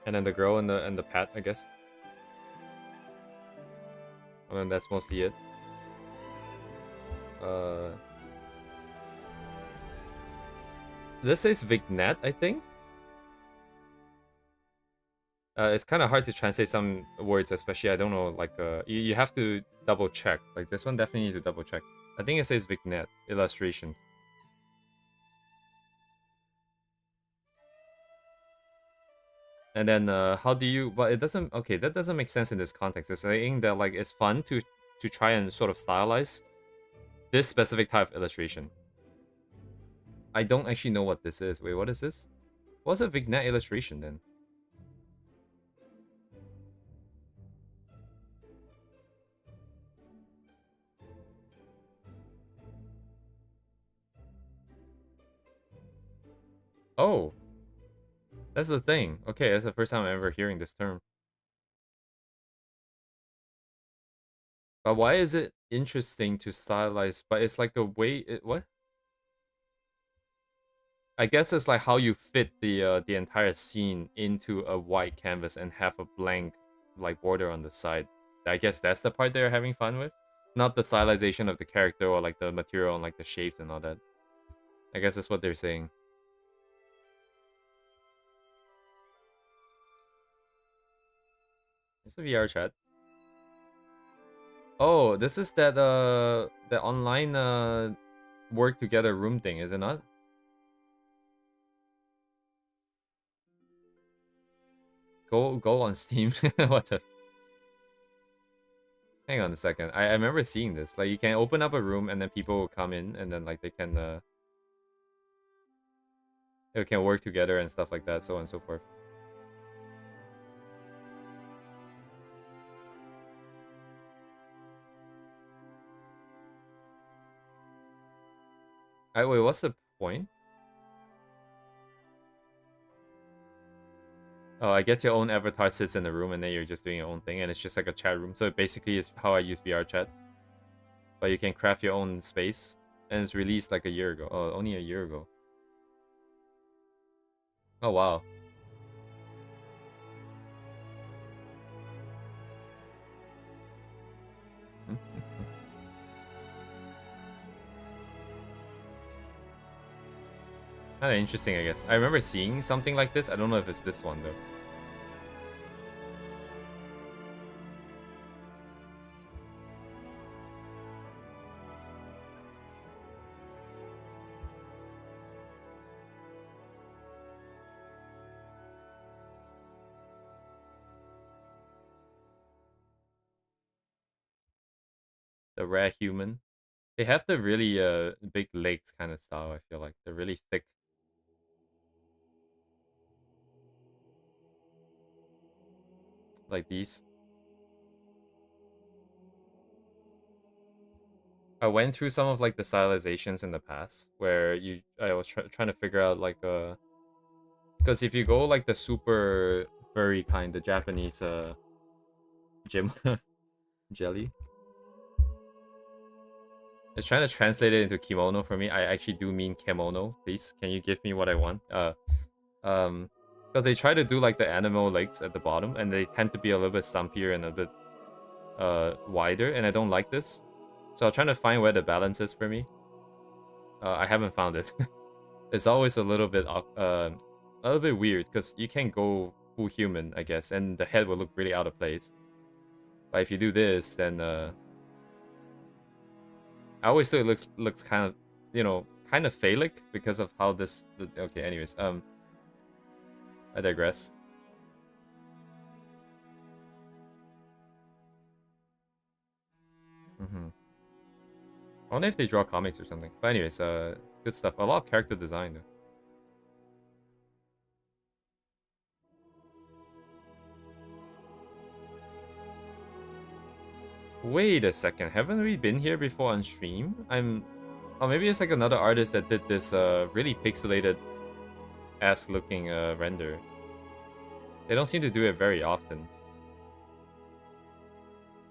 And then the girl and the pet, I guess. And then that's mostly it. This says Vignette, I think. It's kind of hard to translate some words, especially I don't know. Like, you have to double check. Like this one definitely need to double check. I think it says Vignette illustration. And then how do you? But it doesn't. Okay, that doesn't make sense in this context. It's saying that like it's fun to try and sort of stylize this specific type of illustration. I don't actually know what this is. Wait, what is this? What's a vignette illustration then? Oh, that's the thing. Okay, that's the first time I'm ever hearing this term. But why is it interesting to stylize? But it's like a way. What? I guess it's like how you fit the entire scene into a white canvas and have a blank like border on the side. I guess that's the part they're having fun with, not the stylization of the character or like the material and like the shapes and all that. I guess that's what they're saying. It's a VR chat. Oh, this is that online work together room thing, is it not? Go on Steam. What the? Hang on a second. I remember seeing this. Like you can open up a room and then people will come in and then like they can work together and stuff like that, so on and so forth. Wait, what's the point? Oh, I guess your own avatar sits in the room and then you're just doing your own thing and it's just like a chat room. So it basically is how I use VR chat. But you can craft your own space and it's released like a year ago. Oh, only a year ago. Oh, wow. Kind of interesting, I guess. I remember seeing something like this. I don't know if it's this one, though. The rare human. They have the really big legs kind of style, I feel like. They're really thick. Like these. I went through some of like the stylizations in the past where I was trying to figure out like because if you go like the super furry kind, the Japanese gym jelly. It's trying to translate it into kimono for me. I actually do mean kimono. Please, can you give me what I want? Because they try to do like the animal legs at the bottom, and they tend to be a little bit stumpier and a bit wider, and I don't like this. So I'm trying to find where the balance is for me. I haven't found it. It's always a little bit weird because you can go full human, I guess, and the head will look really out of place. But if you do this, then I always thought it looks kind of, kind of phallic because of how this. Okay, anyways, I digress. I wonder if they draw comics or something. But anyways, good stuff. A lot of character design though. Wait a second, haven't we been here before on stream? Oh, maybe it's like another artist that did this really pixelated ass looking render. They don't seem to do it very often.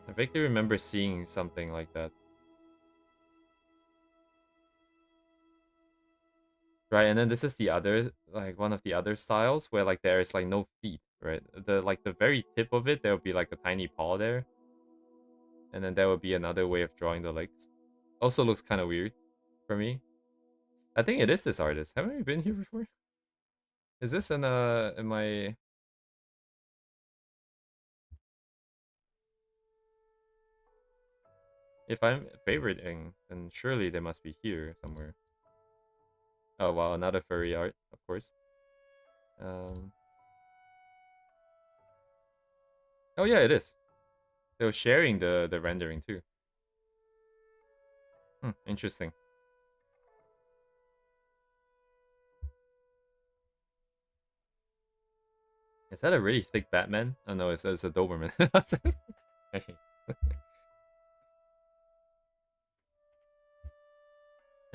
I vaguely remember seeing something like that. Right, and then this is the other, like one of the other styles where like there is like no feet, right? The very tip of it, there will be like a tiny paw there. And then there will be another way of drawing the legs. Also looks kind of weird for me. I think it is this artist. Haven't we been here before? Is this in my... If I'm favoriting, then surely they must be here somewhere. Oh wow, another furry art, of course. Um, oh yeah, it is. They were sharing the rendering too. Interesting. Is that a really thick Batman? Oh no, it's a Doberman.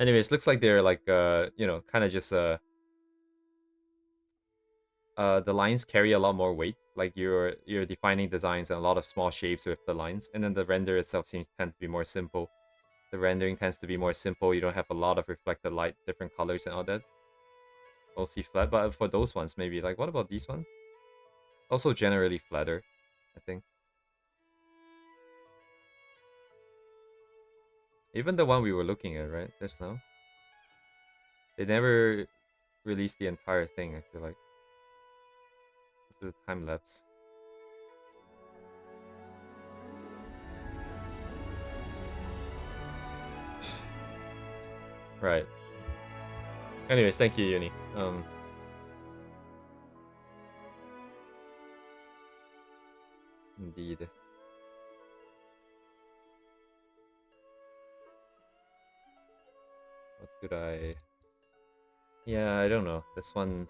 Anyways, looks like they're like kind of just the lines carry a lot more weight. Like you're defining designs and a lot of small shapes with the lines, and then the render itself seems to tend to be more simple. The rendering tends to be more simple. You don't have a lot of reflected light, different colors and all that. Mostly flat, but for those ones, maybe. Like, what about these ones? Also generally flatter, I think. Even the one we were looking at, right? Just now. They never released the entire thing, I feel like. This is a time lapse. Right. Anyways, thank you, Uni. Indeed. What could I... Yeah, I don't know. This one...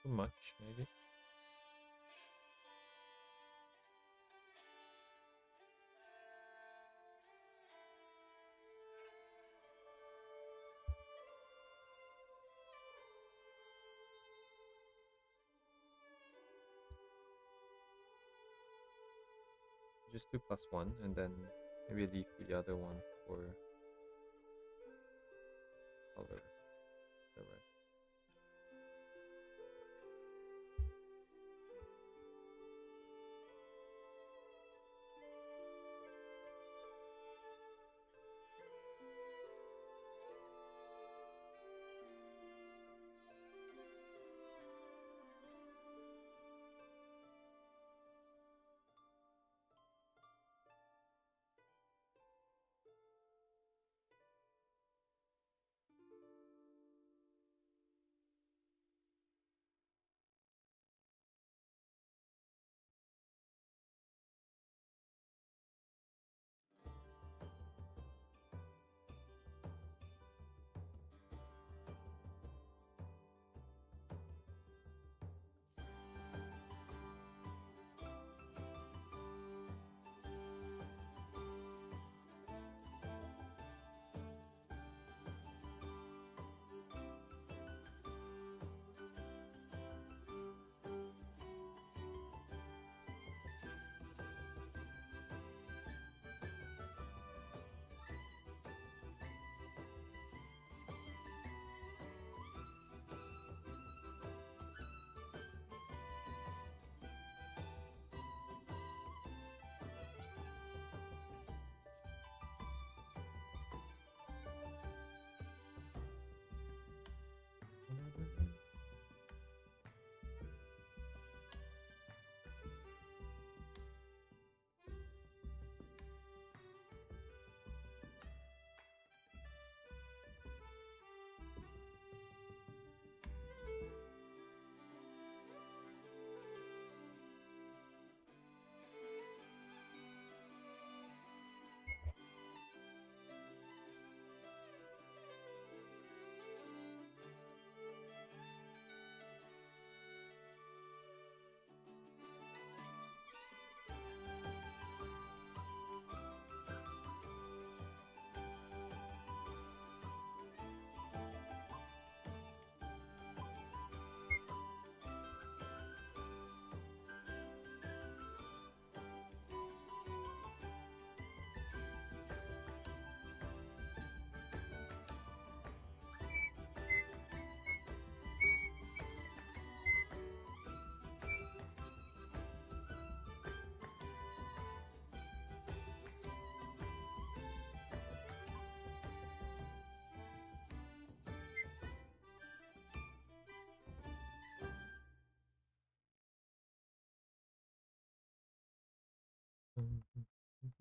Too much, maybe. Just do +1 and then maybe leave the other one for color. Alright.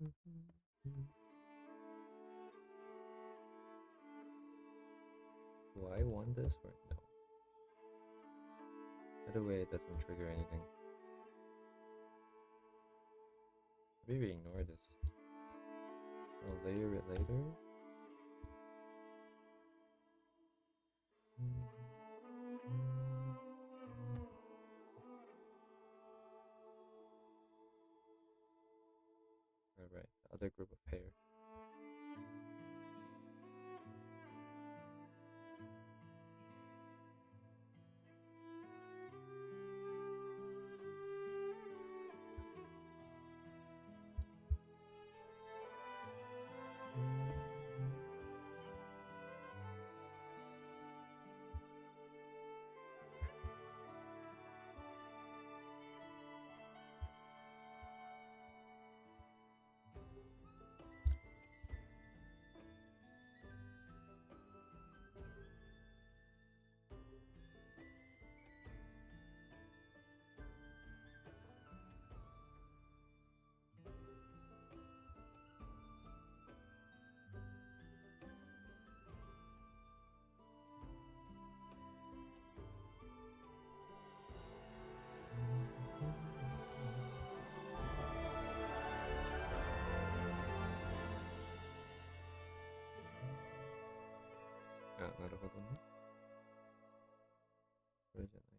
Do I want this or no? Either way, it doesn't trigger anything. Maybe we ignore this. I'll layer it later. Alright, the other group of hair. Ah, なるほどね。これじゃない。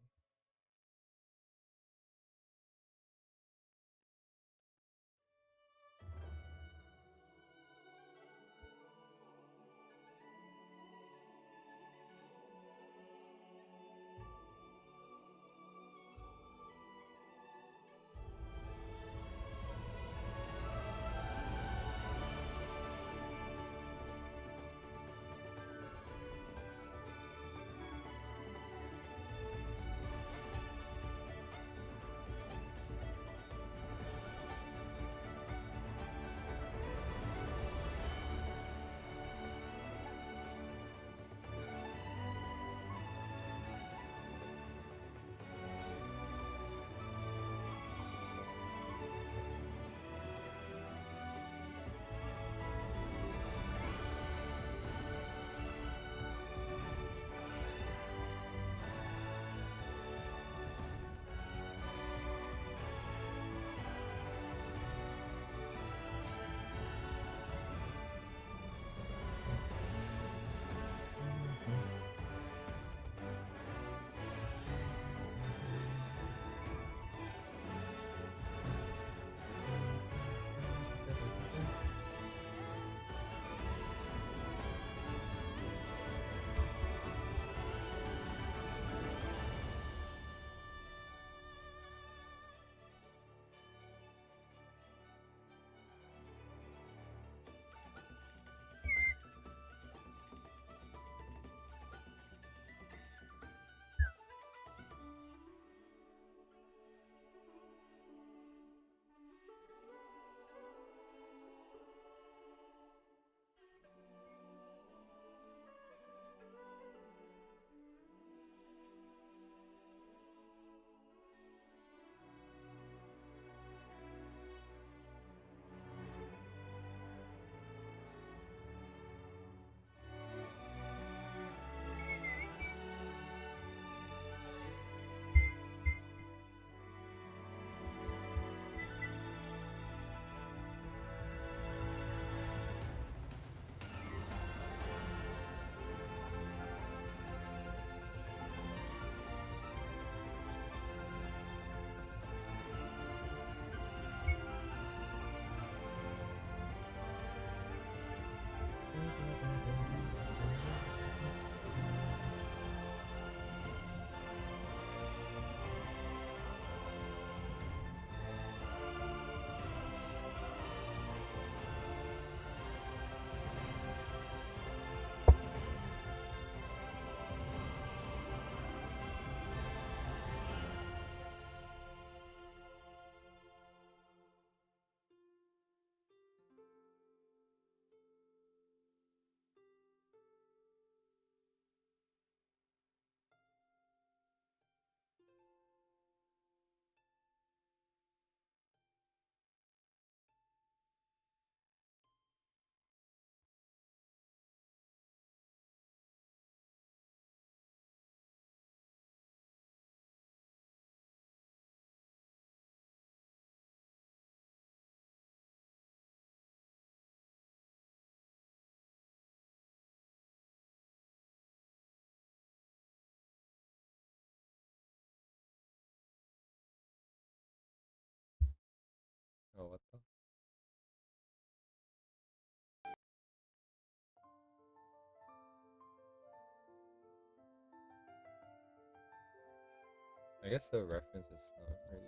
I guess the reference is not really.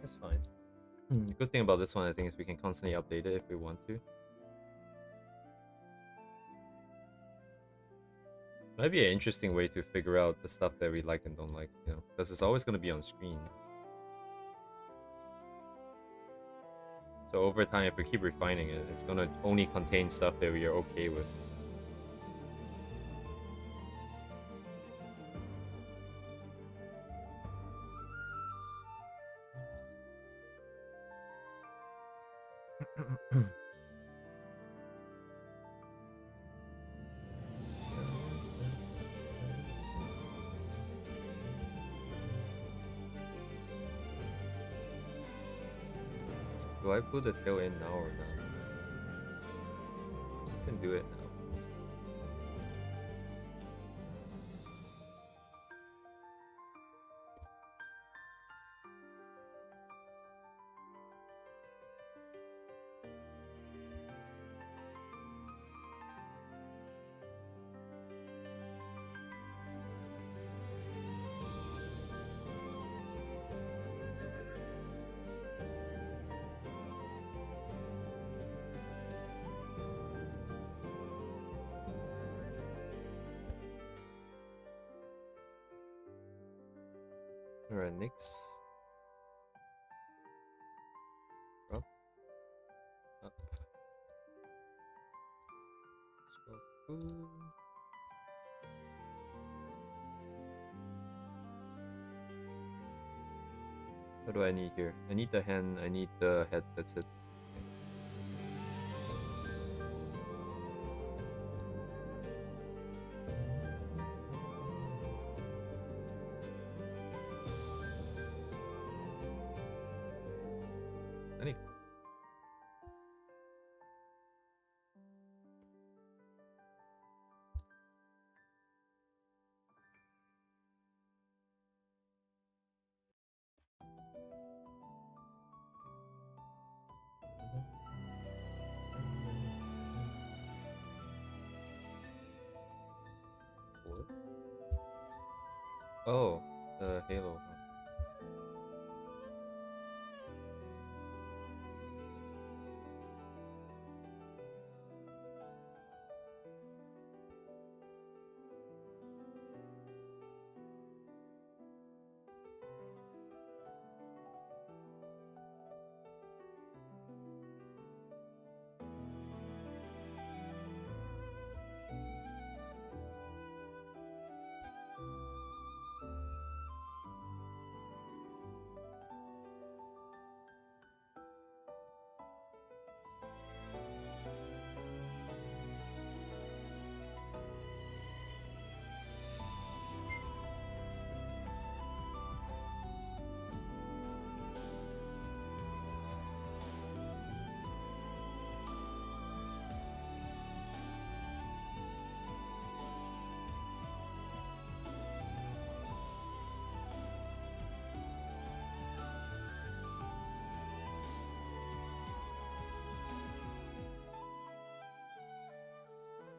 It's fine. The good thing about this one, I think, is we can constantly update it if we want to. Might be an interesting way to figure out the stuff that we like and don't like, you know, because it's always going to be on screen. So over time, if we keep refining it, it's going to only contain stuff that we are okay with. Do I put the tail in now or not? I can do it now. Alright, next. Up. Up. Let's go food. What do I need here? I need the hand, I need the head, that's it. Any. What? Oh, the halo.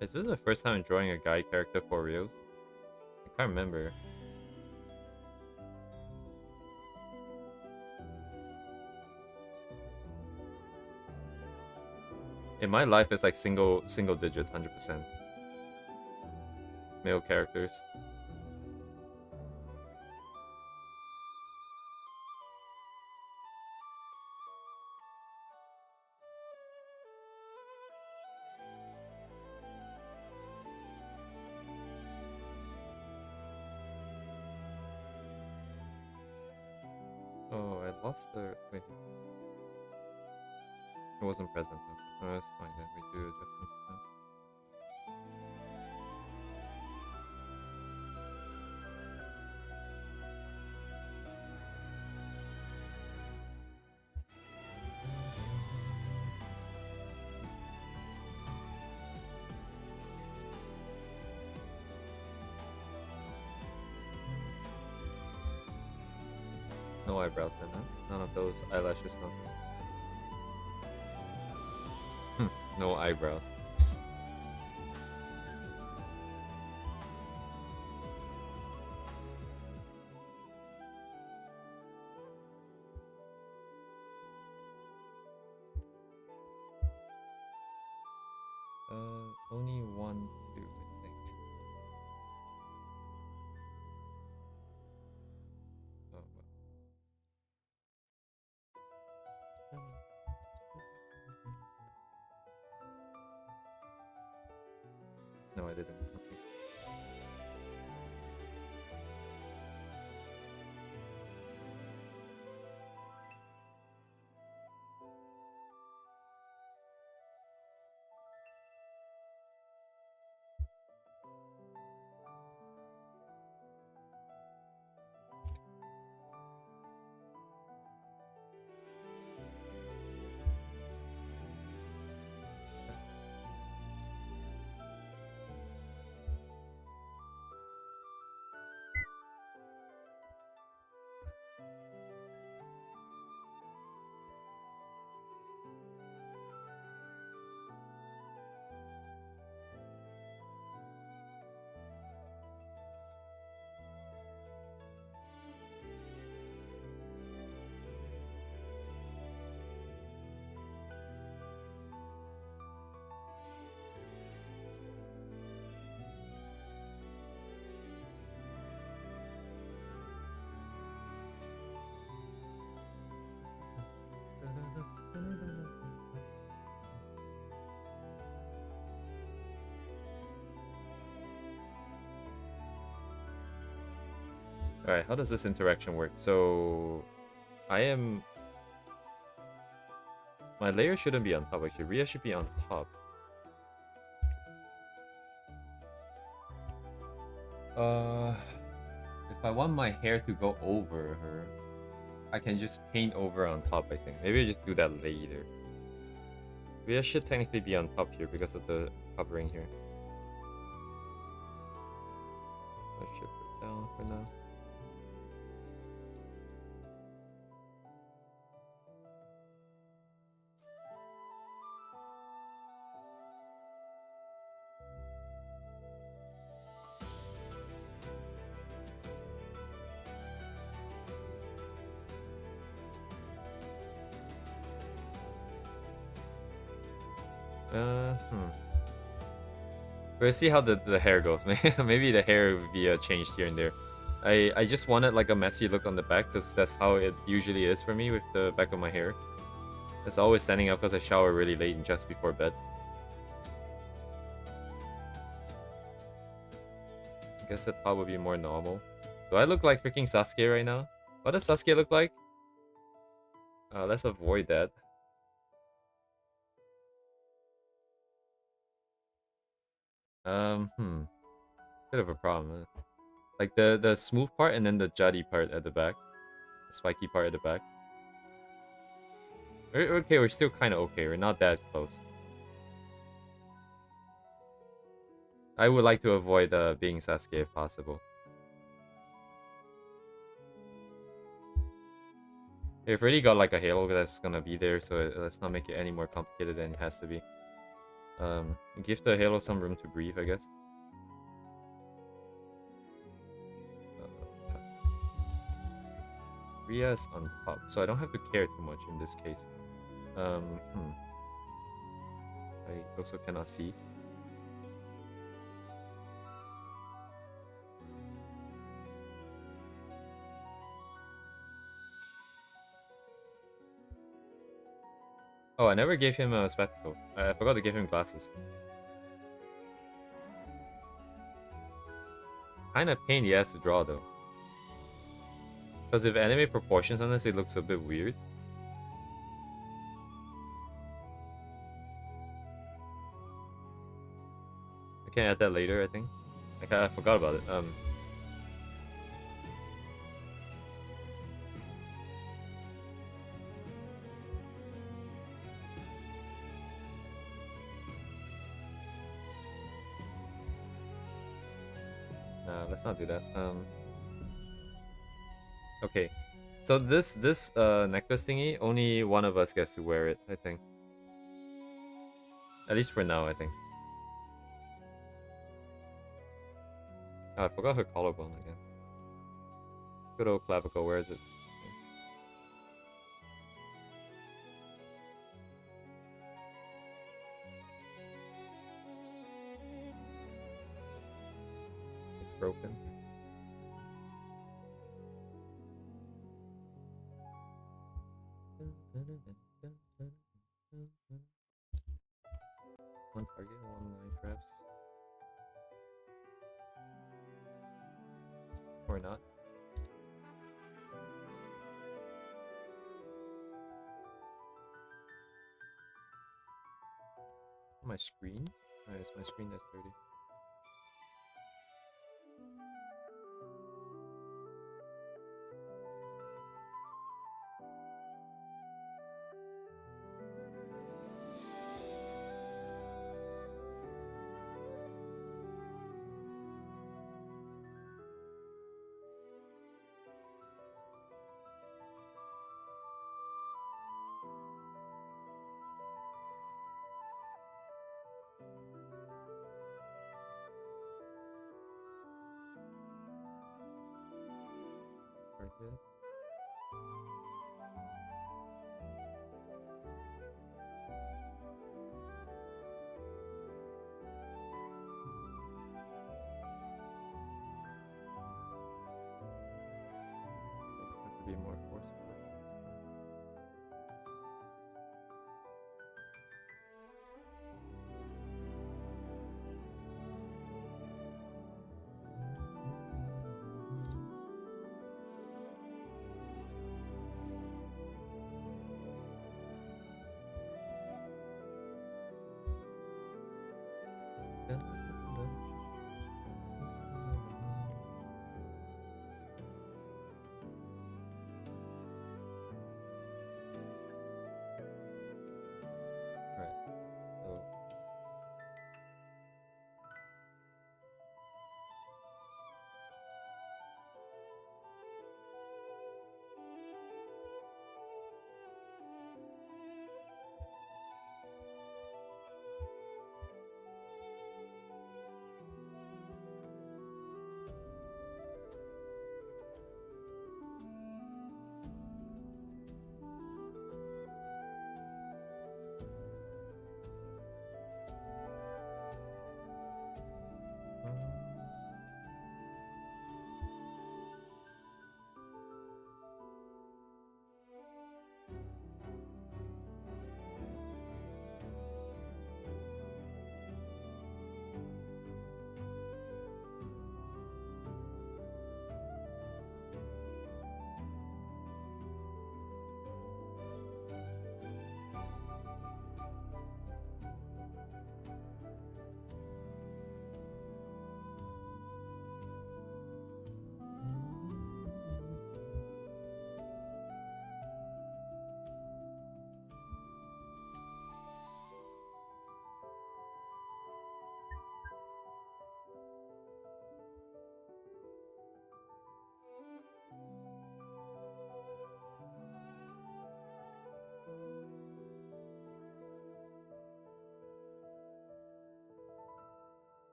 Is this the first time drawing a guy character for reals? I can't remember. In my life, it's like single digit, 100%. Male characters. Oh, I lost the... Wait. It wasn't present. No. Oh, that's fine then. We do adjustments now. no eyebrows then, huh? None of those eyelashes, nothing. No eyebrows. Only one, two, I think. Oh, well. No, I didn't. Okay. Alright, how does this interaction work? So, I am... My layer shouldn't be on top, actually. Rhea should be on top. If I want my hair to go over her, I can just paint over on top, I think. Maybe I'll just do that later. Rhea should technically be on top here because of the covering here. Let's shift it down for now. We'll see how the hair goes. Maybe the hair will be changed here and there. I just wanted like a messy look on the back because that's how it usually is for me with the back of my hair. It's always standing up because I shower really late and just before bed. I guess the top would be more normal. Do I look like freaking Sasuke right now? What does Sasuke look like? Let's avoid that. Bit of a problem. Like the smooth part and then the jutty part at the back. The spiky part at the back. Okay, we're still kind of okay. We're not that close. I would like to avoid being Sasuke if possible. They've already got like a halo that's gonna be there, so let's not make it any more complicated than it has to be. Give the halo some room to breathe, I guess. Rhea's on top, so I don't have to care too much in this case. I also cannot see. Oh, I never gave him spectacles. I forgot to give him glasses. Kinda pain in the ass to draw though. Because with anime proportions on this, it looks a bit weird. I can add that later, I think. I forgot about it. Let's not do that. Okay. So this necklace thingy, only one of us gets to wear it, I think. At least for now, I think. Oh, I forgot her collarbone again. Good old clavicle, where is it? It's broken. One target, one 9 traps. Or not. My screen? Alright, it's my screen that's 30. Target. Have to be more forceful. Right.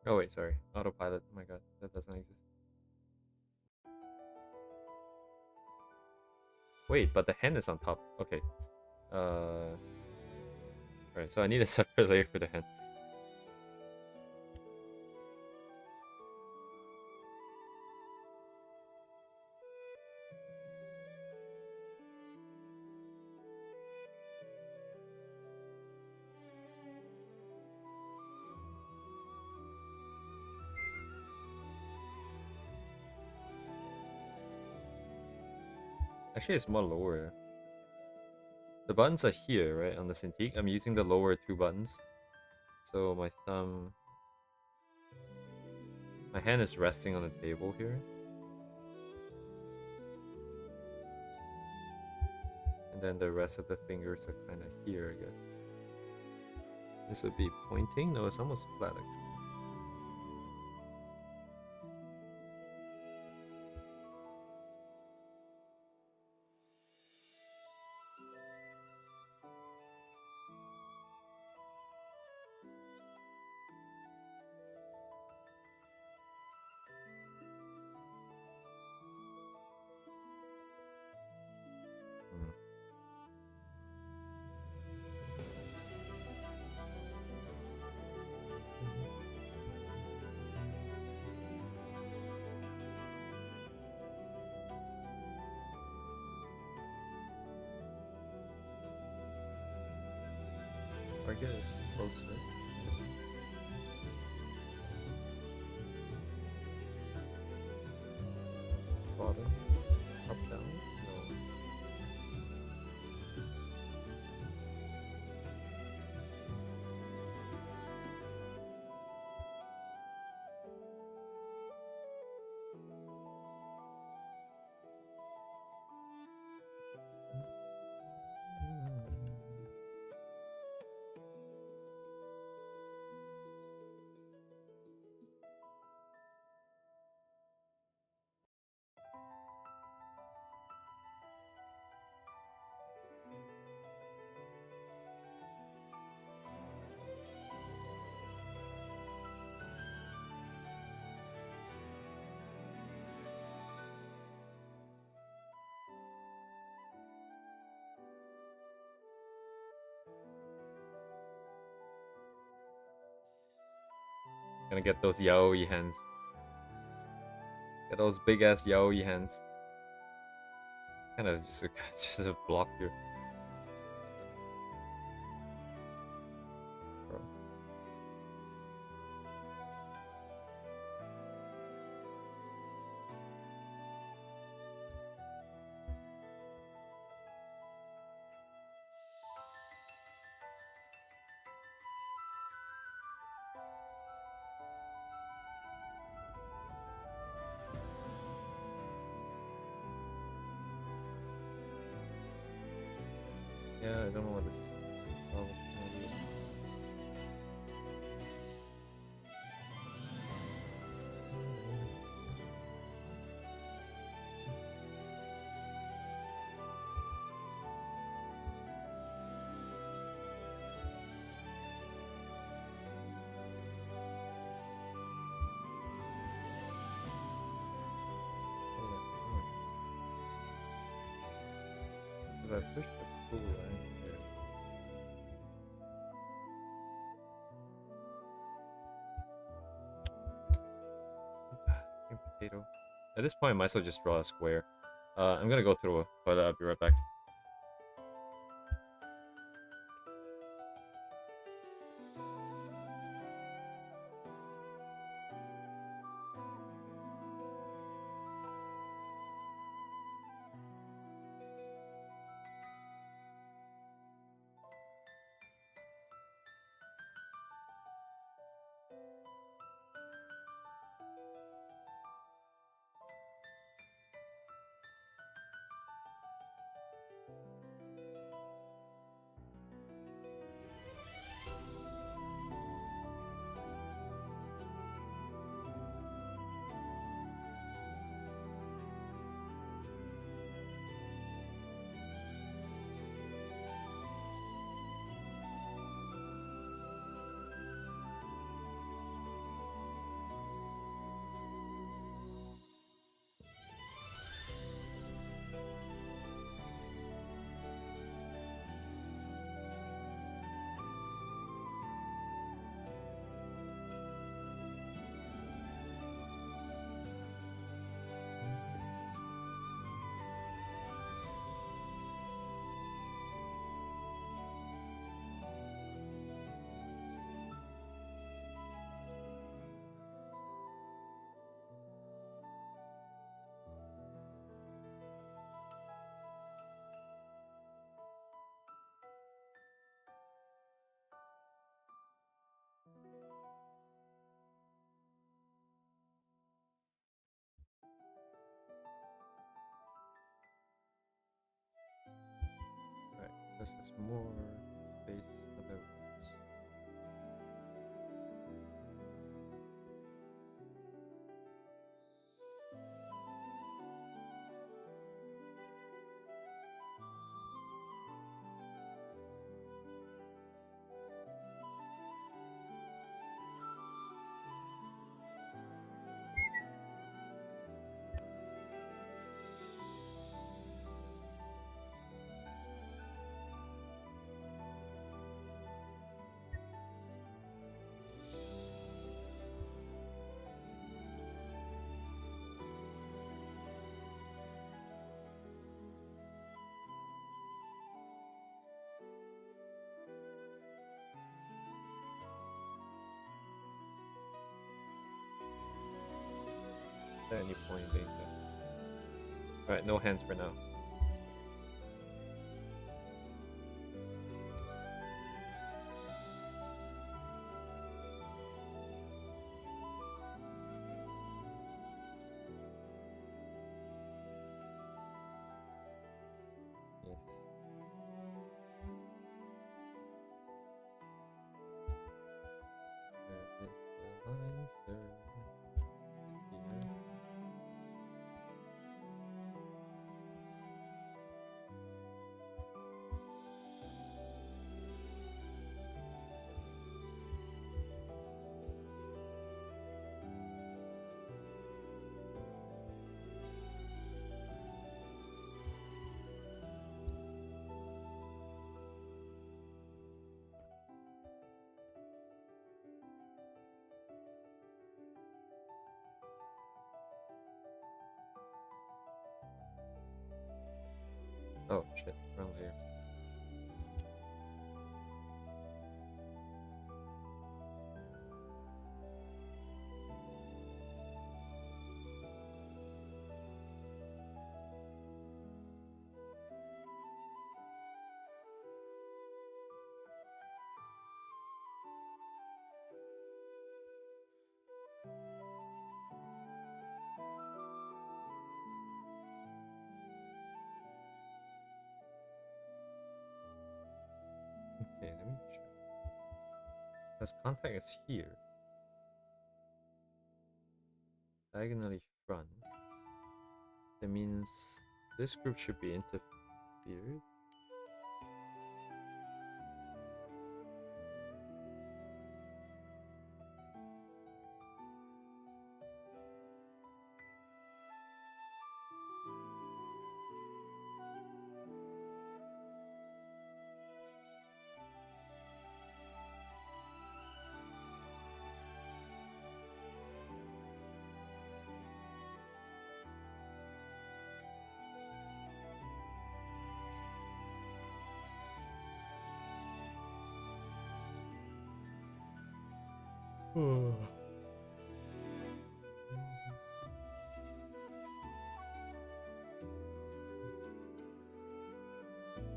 So oh wait, sorry. Autopilot. Oh my god, that doesn't exist. Wait, but the hand is on top. Okay. Alright, so I need a separate layer for the hand. Actually, it's more lower. The buttons are here, right, on the Cintiq. I'm using the lower 2 buttons. So my thumb... My hand is resting on the table here. And then the rest of the fingers are kind of here, I guess. This would be pointing? No, it's almost flat, actually. Gonna get those yaoi hands. Get those big ass yaoi hands. Kind of just just a block here. Bro. Yeah, I don't know what this song is gonna be. So if I push the pool right there. Potato. At this point, I might as well just draw a square. I'm gonna go to the toilet. I'll be right back. Alright, this is more space other ones. Is there any point in danger? Alright, no hands for now. Yes. Where is the line, sir? Here. Oh shit, wrong layer. Okay, let me check. Because contact is here. Diagonally front. That means this group should be interfered.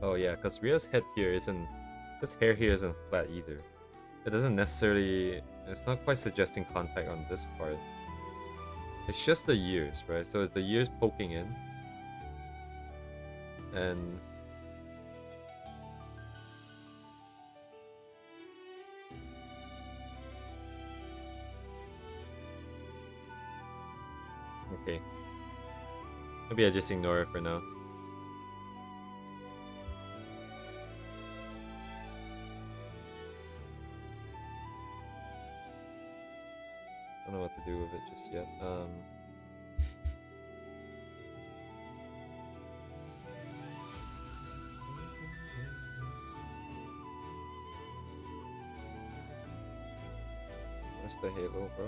Oh yeah, because Ria's head here isn't, this hair here isn't flat either. It doesn't necessarily, it's not quite suggesting contact on this part. It's just the ears, right? So it's the ears poking in. And okay. Maybe I just ignore it for now. Don't know what to do with it just yet. Where's the halo, bro?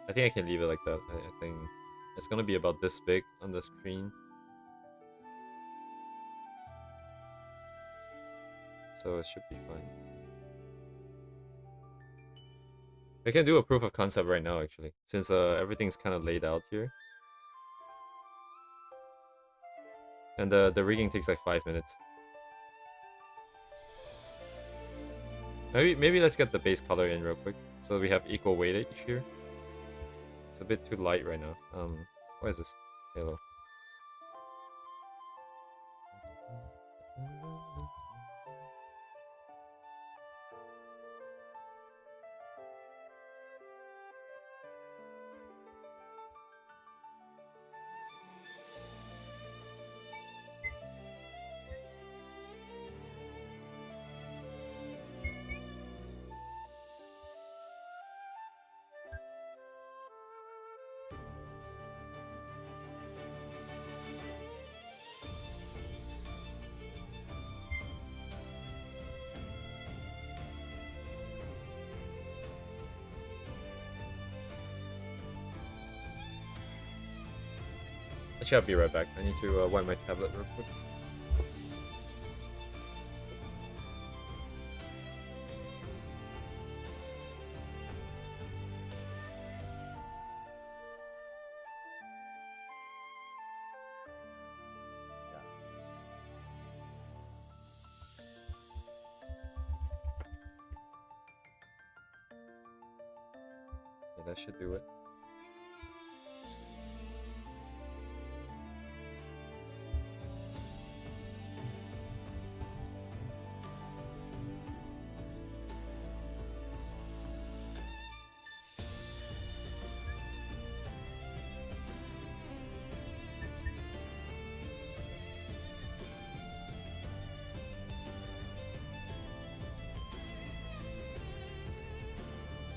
I think I can leave it like that. I think it's gonna be about this big on the screen. So it should be fine. I can do a proof of concept right now actually, since everything's kind of laid out here. And the rigging takes like 5 minutes. Maybe let's get the base color in real quick, so we have equal weightage here. It's a bit too light right now. What is this? Halo. Actually, I'll be right back. I need to wipe my tablet real quick. Yeah, that should do it.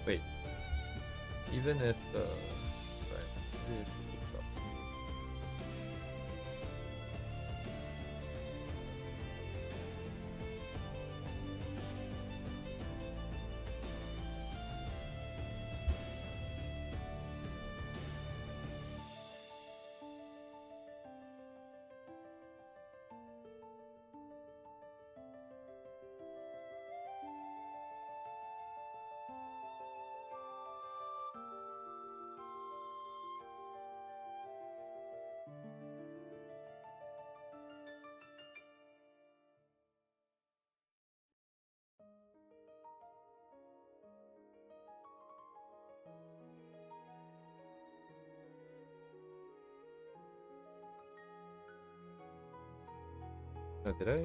Wait. Even if right. Oh, did I? Yeah.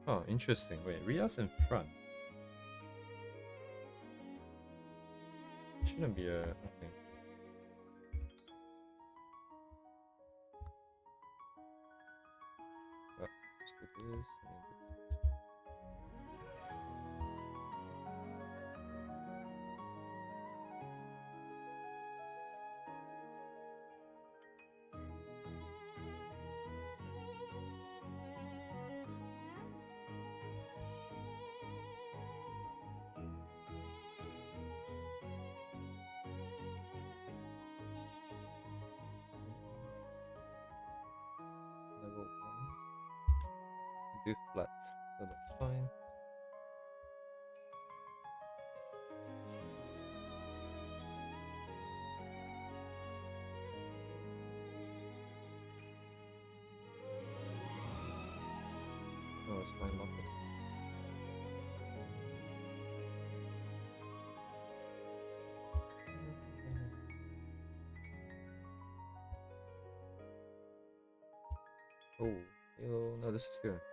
Oh, interesting. Wait, Ria's in front. Shouldn't be a... Okay. Oh, let's do this. Level 1. Do flats, so that's fine. Oh, it's fine. Lock it. Oh, Halo. No, this is still in front.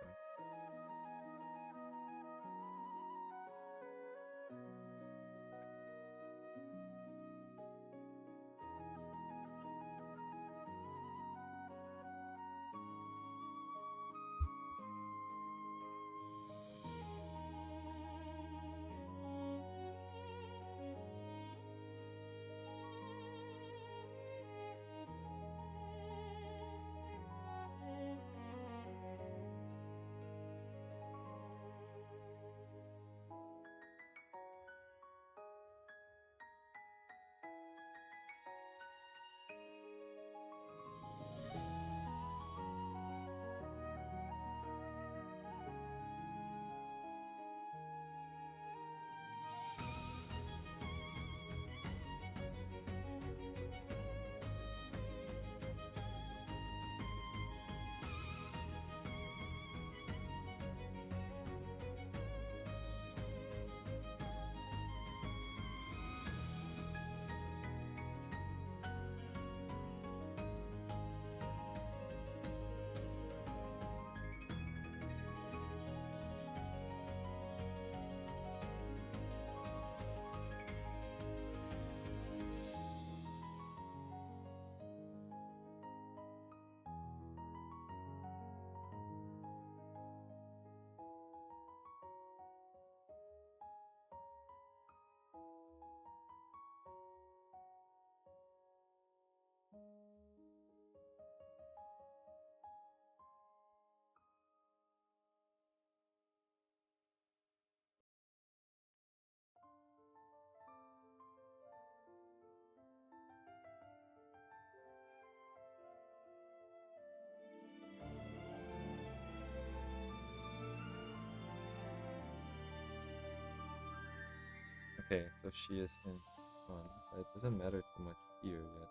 Okay, so she is in front. It doesn't matter too much here yet.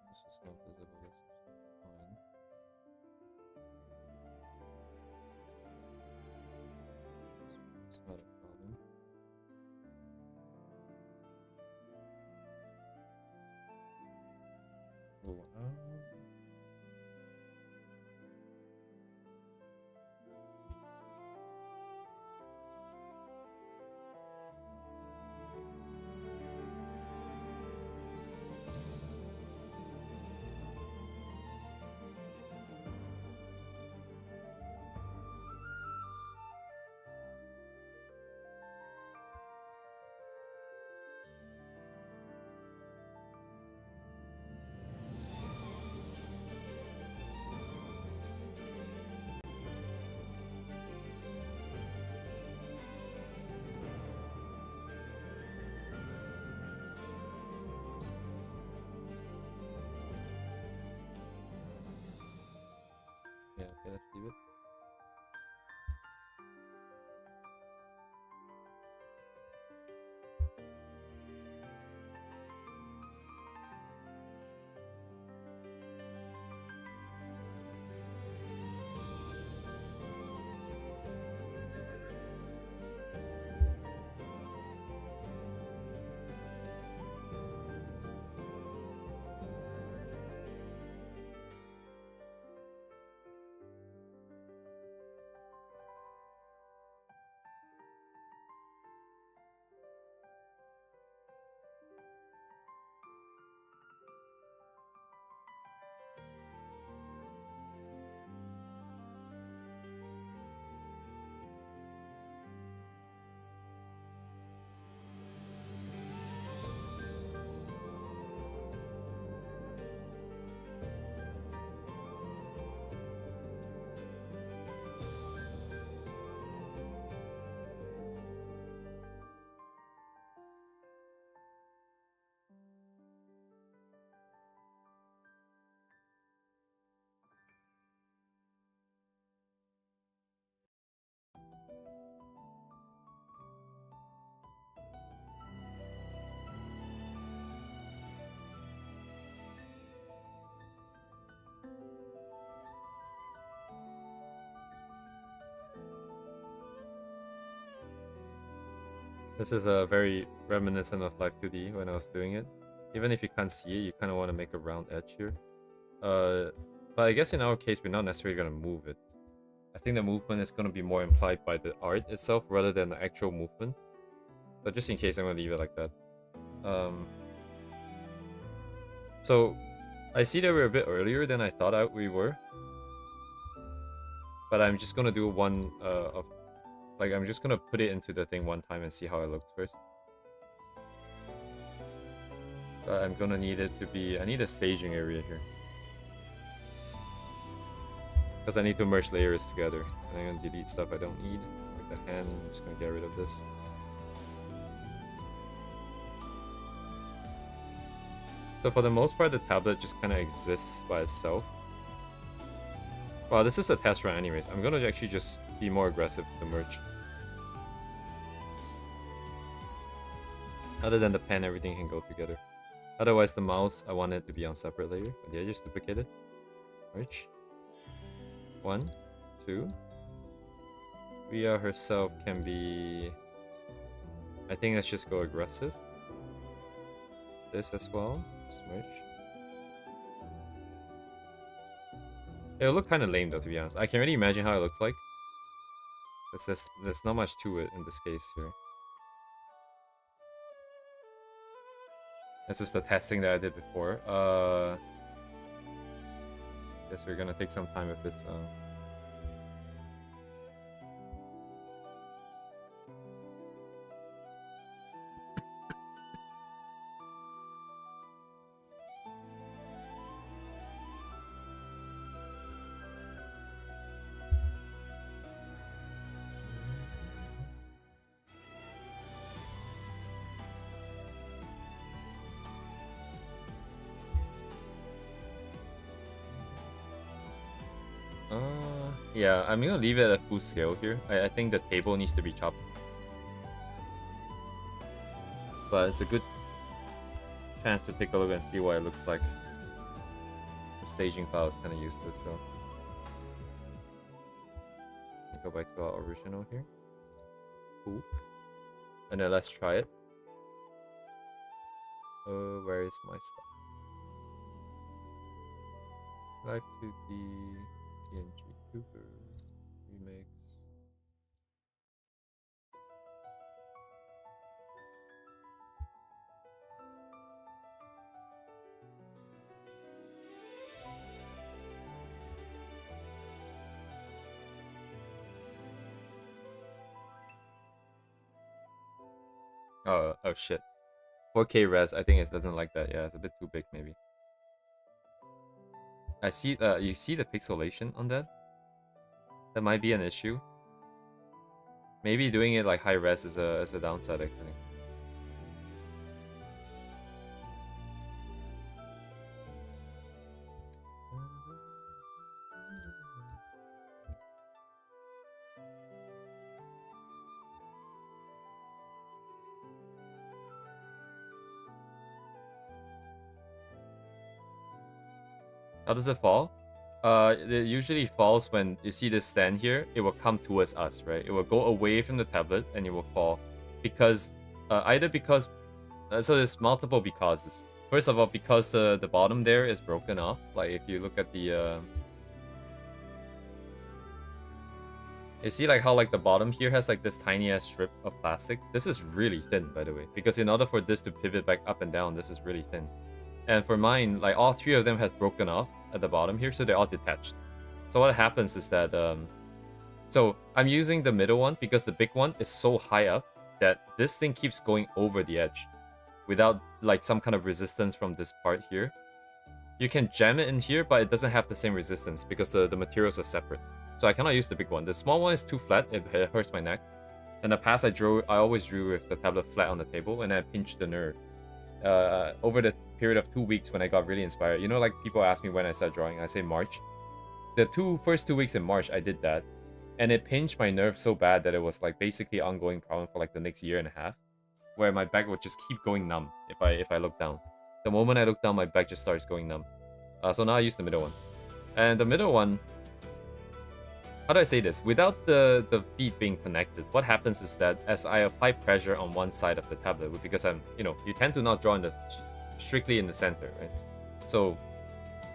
This is not visible. That's fine. It's not a problem. Oh, This is very reminiscent of Life 2D when I was doing it. Even if you can't see it, you kind of want to make a round edge here. But I guess in our case, we're not necessarily going to move it. I think the movement is going to be more implied by the art itself rather than the actual movement. But just in case, I'm going to leave it like that. So I see that we're a bit earlier than I thought we were. But I'm just going to do one of... Like, I'm just going to put it into the thing one time and see how it looks first. I'm going to need it to be... I need a staging area here. Because I need to merge layers together. And I'm going to delete stuff I don't need. Like the hand, I'm just going to get rid of this. So for the most part, the tablet just kind of exists by itself. Well, this is a test run anyways. I'm going to actually just be more aggressive with the merge. Other than the pen, everything can go together. Otherwise, the mouse, I want it to be on separate layer. But yeah, just duplicate it. Merge. 1, 2. Ria herself can be... I think let's just go aggressive. This as well. Just merge. It'll look kind of lame though, to be honest. I can already imagine how it looks like. There's not much to it in this case here. This is the testing that I did before. Guess we're gonna take some time with this. Yeah, I'm gonna leave it at full scale here. I think the table needs to be chopped. But it's a good chance to take a look and see what it looks like. The staging file is kind of useless though. Go back to our original here. Cool. And then let's try it. Where is my stuff? Live 2D pngtub remix. Oh shit. 4K res, I think it doesn't like that. Yeah, it's a bit too big maybe. I see you see the pixelation on that? That might be an issue. Maybe doing it like high res is a downside actually. How does it fall? It usually falls when you see this stand here. It will come towards us, right? It will go away from the tablet and it will fall because either because so there's multiple becauses. First of all, because the bottom there is broken off. Like if you look at the you see like how like the bottom here has like this tiny ass strip of plastic. This is really thin, by the way, because in order for this to pivot back up and down, this is really thin. And for mine, like all three of them have broken off at the bottom here, so they're all detached. So what happens is that, so I'm using the middle one because the big one is so high up that this thing keeps going over the edge without like some kind of resistance from this part here. You can jam it in here, but it doesn't have the same resistance because the materials are separate. So I cannot use the big one. The small one is too flat, it hurts my neck. In the past, I always drew with the tablet flat on the table and I pinched the nerve. Over the period of 2 weeks when I got really inspired. You know, like people ask me when I start drawing, I say March. The first 2 weeks in March, I did that. And it pinched my nerve so bad that it was like basically ongoing problem for like the next year and a half. Where my back would just keep going numb if I look down. The moment I look down, my back just starts going numb. So now I use the middle one. And the middle one, how do I say this? Without the feet being connected, what happens is that as I apply pressure on one side of the tablet, because I'm, you tend to not draw in the strictly in the center, right? So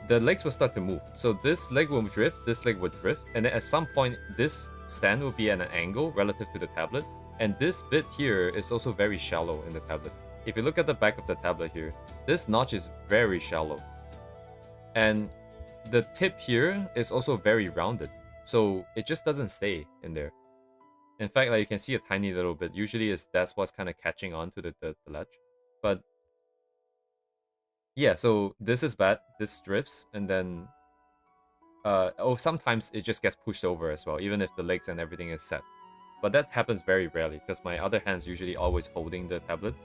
the legs will start to move. So this leg will drift, this leg will drift, and then at some point, this stand will be at an angle relative to the tablet. And this bit here is also very shallow in the tablet. If you look at the back of the tablet here, this notch is very shallow. And the tip here is also very rounded. So it just doesn't stay in there. In fact, like you can see a tiny little bit. Usually that's what's kind of catching on to the ledge. But yeah, so this is bad. This drifts, and then sometimes it just gets pushed over as well, even if the legs and everything is set. But that happens very rarely, because my other hand's usually always holding the tablet.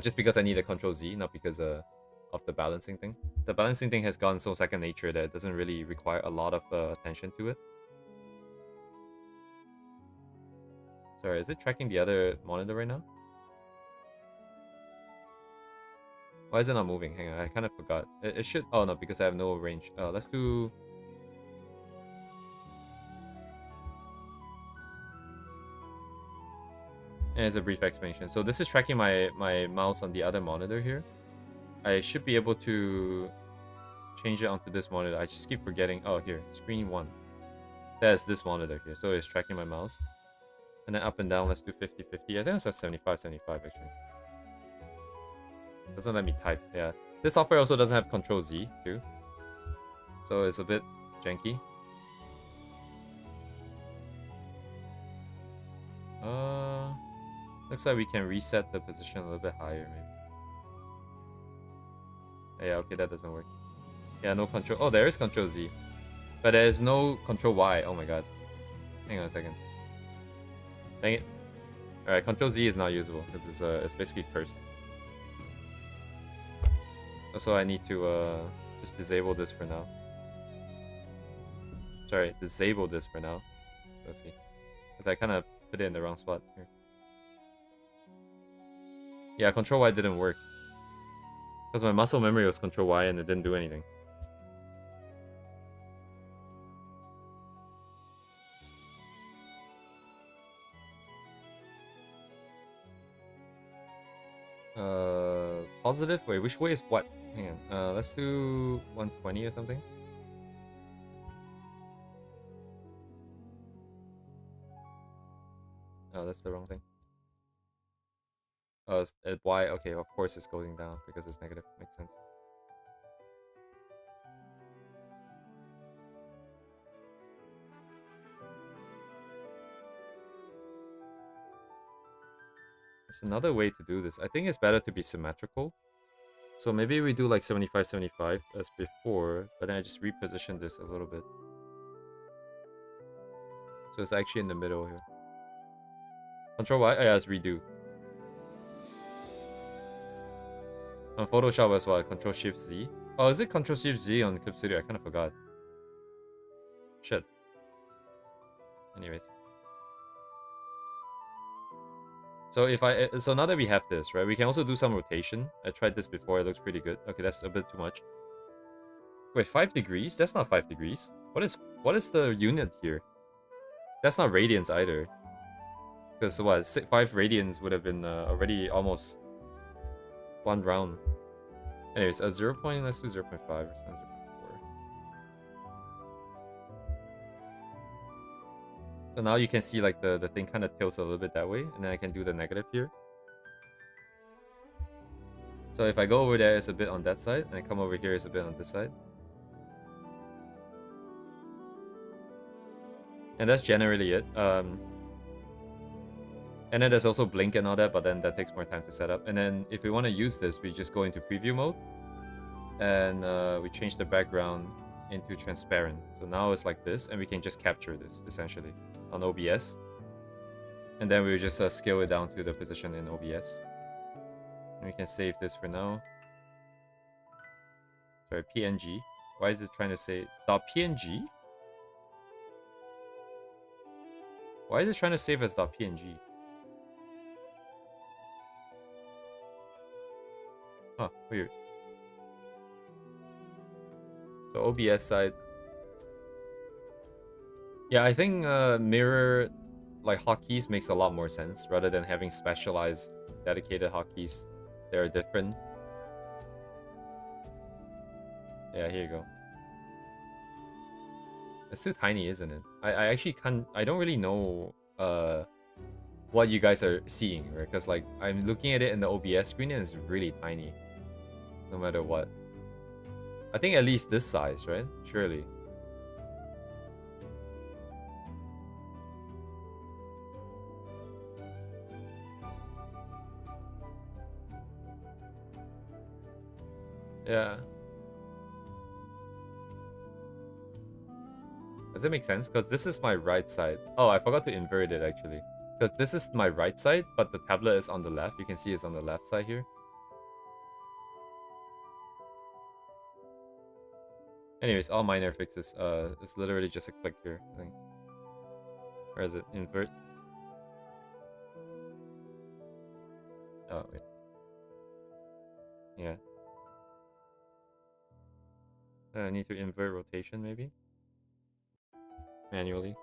Just because I need a Control Z, not because of the balancing thing. The balancing thing has gone so second nature that it doesn't really require a lot of attention to it. Sorry, is it tracking the other monitor right now? Why is it not moving? Hang on, I kind of forgot. It should... Oh, no, because I have no range. Let's do... And it's a brief explanation. So this is tracking my mouse on the other monitor here. I should be able to change it onto this monitor. I just keep forgetting. Oh, here, screen 1. That's this monitor here. So it's tracking my mouse. And then up and down, let's do 50-50. I think it's at 75-75 actually. Doesn't let me type. Yeah. This software also doesn't have Control Z too. So it's a bit janky. Looks like we can reset the position a little bit higher, maybe. Yeah, okay, that doesn't work. Yeah, no control. Oh, there is Control Z. But there is no Control Y. Oh my god. Hang on a second. Dang it. Alright, Control Z is not usable because it's basically cursed. Also, I need to just disable this for now. Sorry, disable this for now. Let's see. Because I kind of put it in the wrong spot here. Yeah, Control Y didn't work. Because my muscle memory was Control Y and it didn't do anything. Positive? Wait, which way is what? Hang on. Let's do 120 or something. Oh, that's the wrong thing. Oh, it's Y. Okay, of course it's going down because it's negative. Makes sense. There's another way to do this. I think it's better to be symmetrical. So maybe we do like 75-75 as before, but then I just reposition this a little bit. So it's actually in the middle here. Control Y? Oh yeah, it's redo. On Photoshop as well, Control Shift Z. Oh, is it Control Shift Z on Clip Studio? I kind of forgot. Shit. Anyways. So so now that we have this, right, we can also do some rotation. I tried this before, it looks pretty good. Okay, that's a bit too much. Wait, 5 degrees? That's not 5 degrees. What is the unit here? That's not radians either. Because what, 5 radians would have been already almost 1 round. Anyways, a 0. Let's do 0.5 or 0.4. So now you can see like the thing kind of tilts a little bit that way, and then I can do the negative here. So if I go over there, it's a bit on that side, and I come over here, it's a bit on this side. And that's generally it. And then there's also blink and all that, but then that takes more time to set up. And then if we want to use this, we just go into preview mode. And we change the background into transparent. So now it's like this, and we can just capture this, essentially, on OBS. And then we just scale it down to the position in OBS. And we can save this for now. Sorry, PNG. Why is it trying to say .png? Why is it trying to save as .png? Huh, weird. So OBS side. Yeah, I think mirror like hotkeys makes a lot more sense rather than having specialized dedicated hotkeys. They're different. Yeah, here you go. It's too tiny, isn't it? I actually can't. I don't really know what you guys are seeing, right? Because like I'm looking at it in the OBS screen and it's really tiny, no matter what. I think at least this size, right? Surely. Yeah. Does it make sense? Because this is my right side. Oh, I forgot to invert it actually. Because this is my right side, but the tablet is on the left. You can see it's on the left side here. Anyways, all minor fixes. It's literally just a click here, I think. Or is it invert? Oh, wait. Yeah. I need to invert rotation, maybe? Manually.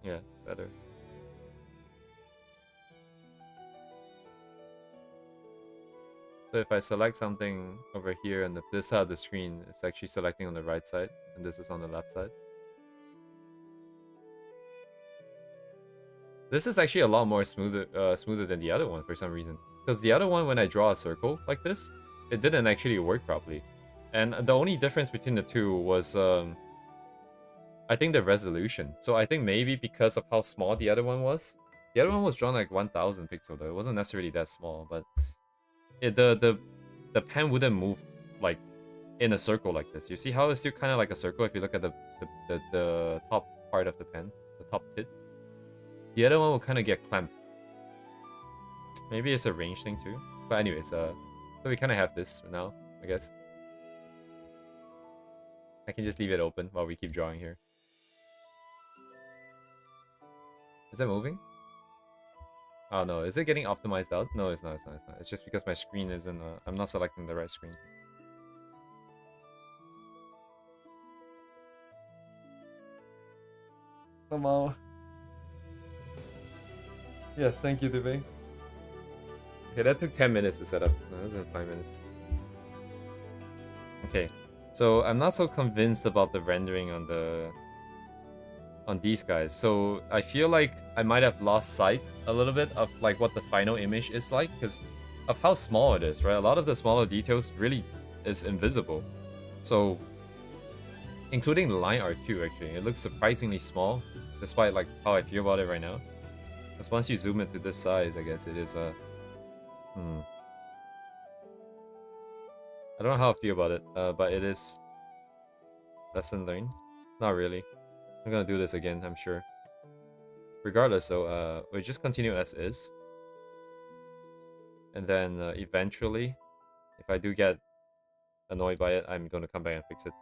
Yeah, better. So if I select something over here on this side of the screen, it's actually selecting on the right side, and this is on the left side. This is actually a lot more smoother than the other one for some reason. Because the other one, when I draw a circle like this, it didn't actually work properly. And the only difference between the two was, I think the resolution. So I think maybe because of how small the other one was. The other one was drawn like 1000 pixel though. It wasn't necessarily that small, but the pen wouldn't move like in a circle like this. You see how it's still kind of like a circle if you look at the top part of the pen, the top tip. The other one will kind of get clamped. Maybe it's a range thing too. But anyways, so we kind of have this for now, I guess. I can just leave it open while we keep drawing here. Is it moving? Oh no, is it getting optimized out? No, it's not, it's not, it's not. It's just because my screen isn't, I'm not selecting the right screen. Somehow. Yes, thank you, Dubey. Okay, that took 10 minutes to set up. No, it was in 5 minutes. Okay, so I'm not so convinced about the rendering on these guys. So I feel like I might have lost sight a little bit of like what the final image is like because of how small it is, right? A lot of the smaller details really is invisible. So including the line art too, actually, it looks surprisingly small despite like how I feel about it right now. Because once you zoom into this size, I guess it is a I don't know how I feel about it, but it is lesson learned. Not really. I'm gonna do this again, I'm sure. Regardless, though, we just continue as is. And then eventually, if I do get annoyed by it, I'm gonna come back and fix it.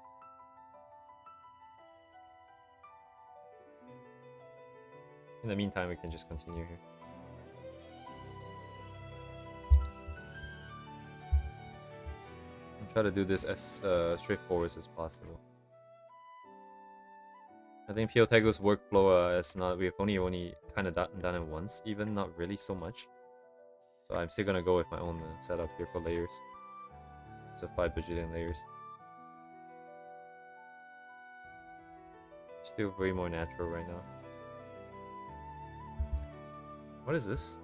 In the meantime, we can just continue here. I'll try to do this as straightforward as possible. I think Piotego's workflow is not. We've only kind of done it once, even not really so much. So I'm still gonna go with my own setup here for layers. So 5 bajillion layers. Still way more natural right now. What is this?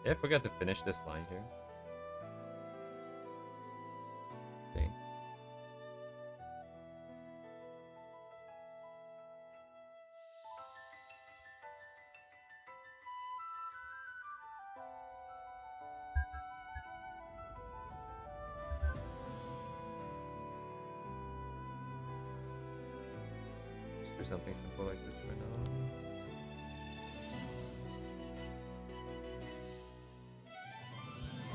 Yeah, I forgot to finish this line here. Okay. Just do something simple like this for now.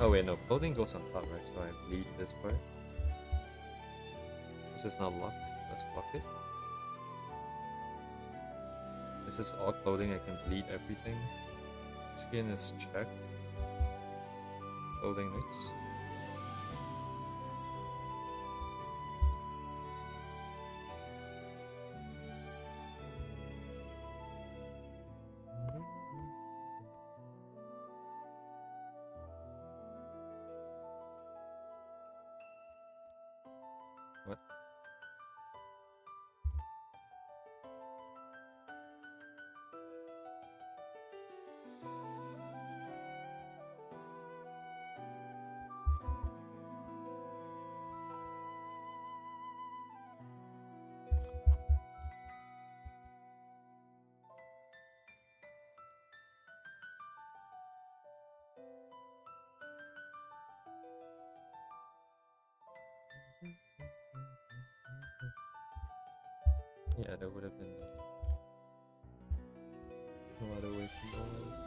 Oh wait, no, clothing goes on top, right? So I bleed this part. This is not locked. Let's lock it. This is all clothing. I can bleed everything. Skin is checked. Clothing next. Yeah, there would have been no other way to go, I would say.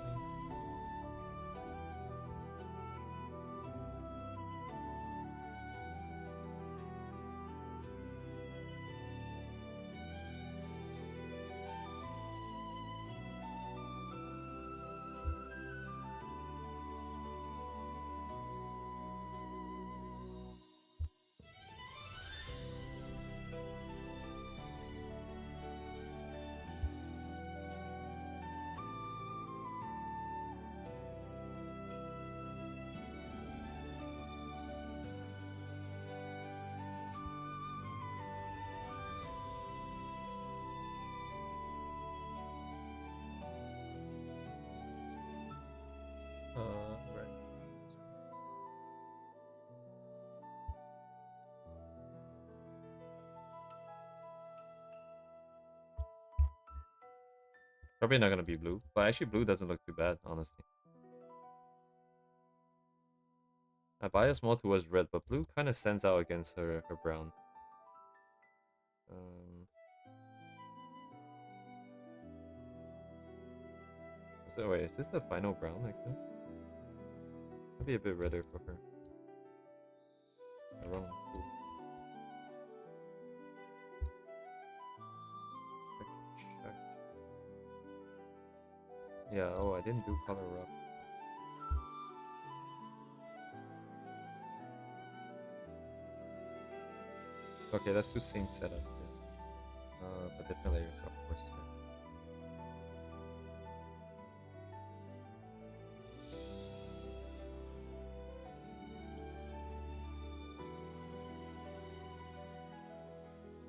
Right. Probably not gonna be blue, but actually blue doesn't look too bad, honestly. I bias more towards red, but blue kind of stands out against her brown. Um, wait, is this the final brown actually? Maybe a bit redder for her. Wrong. Blue. Check. Yeah. Oh, I didn't do color up. Okay, let's do same setup. But different layers, of course. Yeah.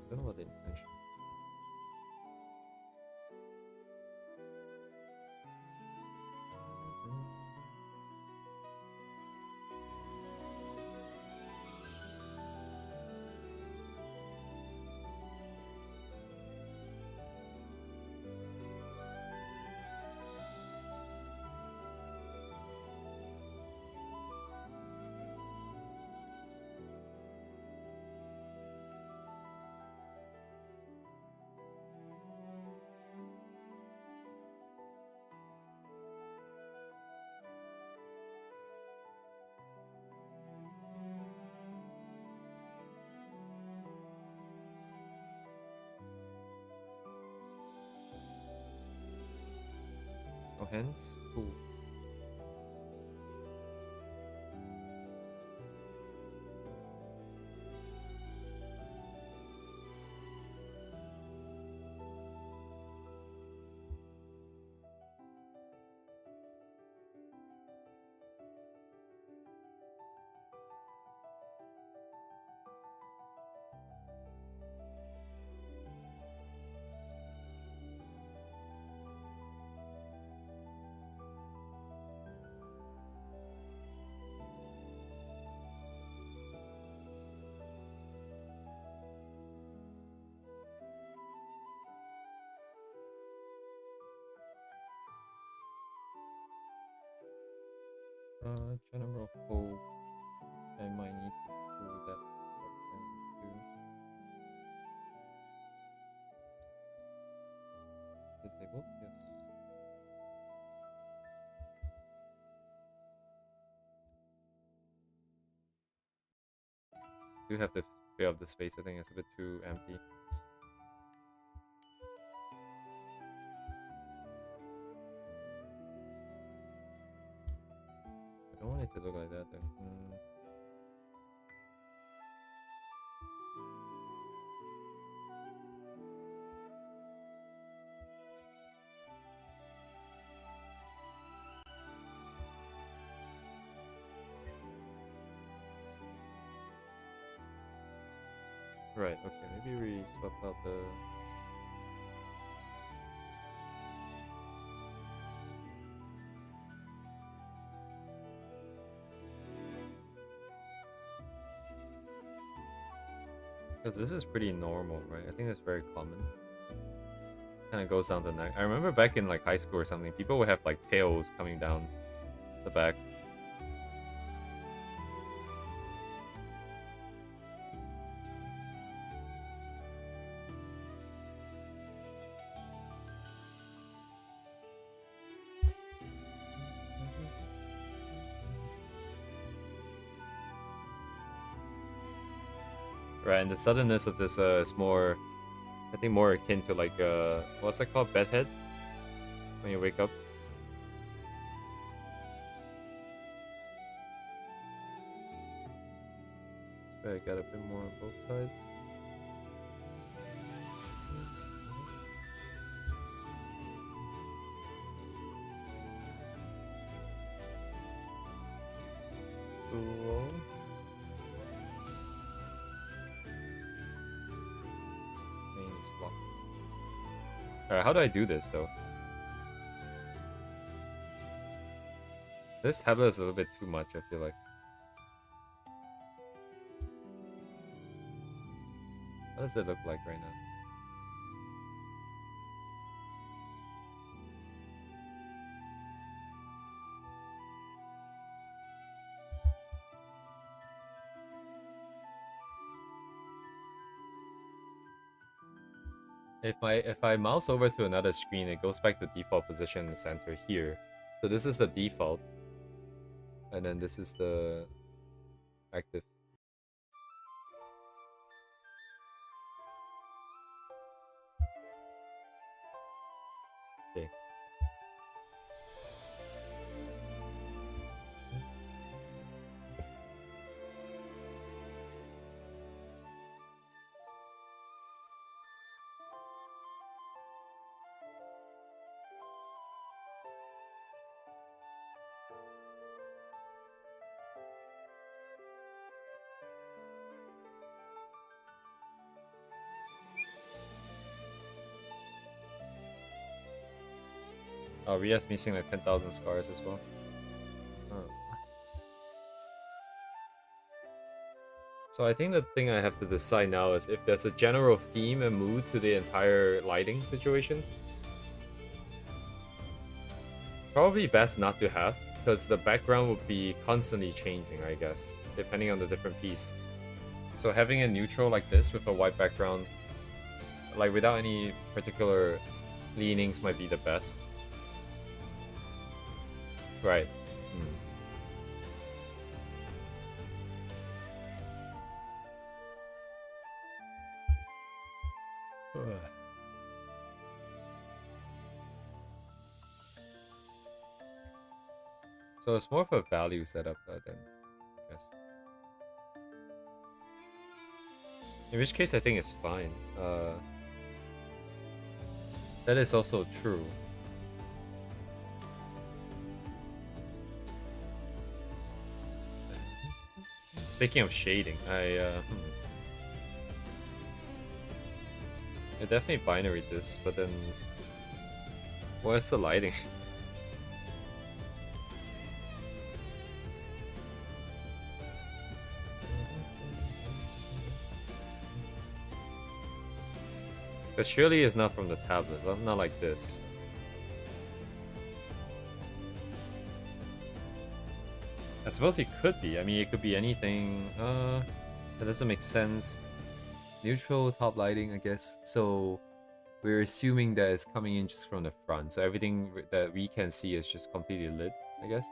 I don't know what the intention. Oh, hands? Cool. General hope I might need to do that too. Disabled? Yes. Do have to fill up the space. I think it's a bit too empty. I don't want it to look like that though. Right, okay, maybe we swap out the... Because this is pretty normal, right? I think that's very common. Kind of goes down the neck. I remember back in like high school or something, people would have like tails coming down the back. Right, and the suddenness of this is more, I think, more akin to like what's that called, bedhead, when you wake up. So I got a bit more on both sides. Cool. Alright, how do I do this though? This tablet is a little bit too much, I feel like. How does it look like right now? If I mouse over to another screen, it goes back to default position in the center here. So this is the default. And then this is the active. Okay. Oh, Ria's missing like 10,000 scars as well. Oh. So I think the thing I have to decide now is if there's a general theme and mood to the entire lighting situation. Probably best not to have, because the background would be constantly changing, I guess, depending on the different piece. So having a neutral like this with a white background, like without any particular leanings, might be the best. Right. So it's more of a value setup then, I guess. In which case, I think it's fine. That is also true. Speaking of shading, I definitely binary this, but then where's the lighting? But surely it's not from the tablet, not like this. I suppose it could be. I mean, it could be anything. That doesn't make sense. Neutral top lighting, I guess. So we're assuming that it's coming in just from the front. So everything that we can see is just completely lit, I guess.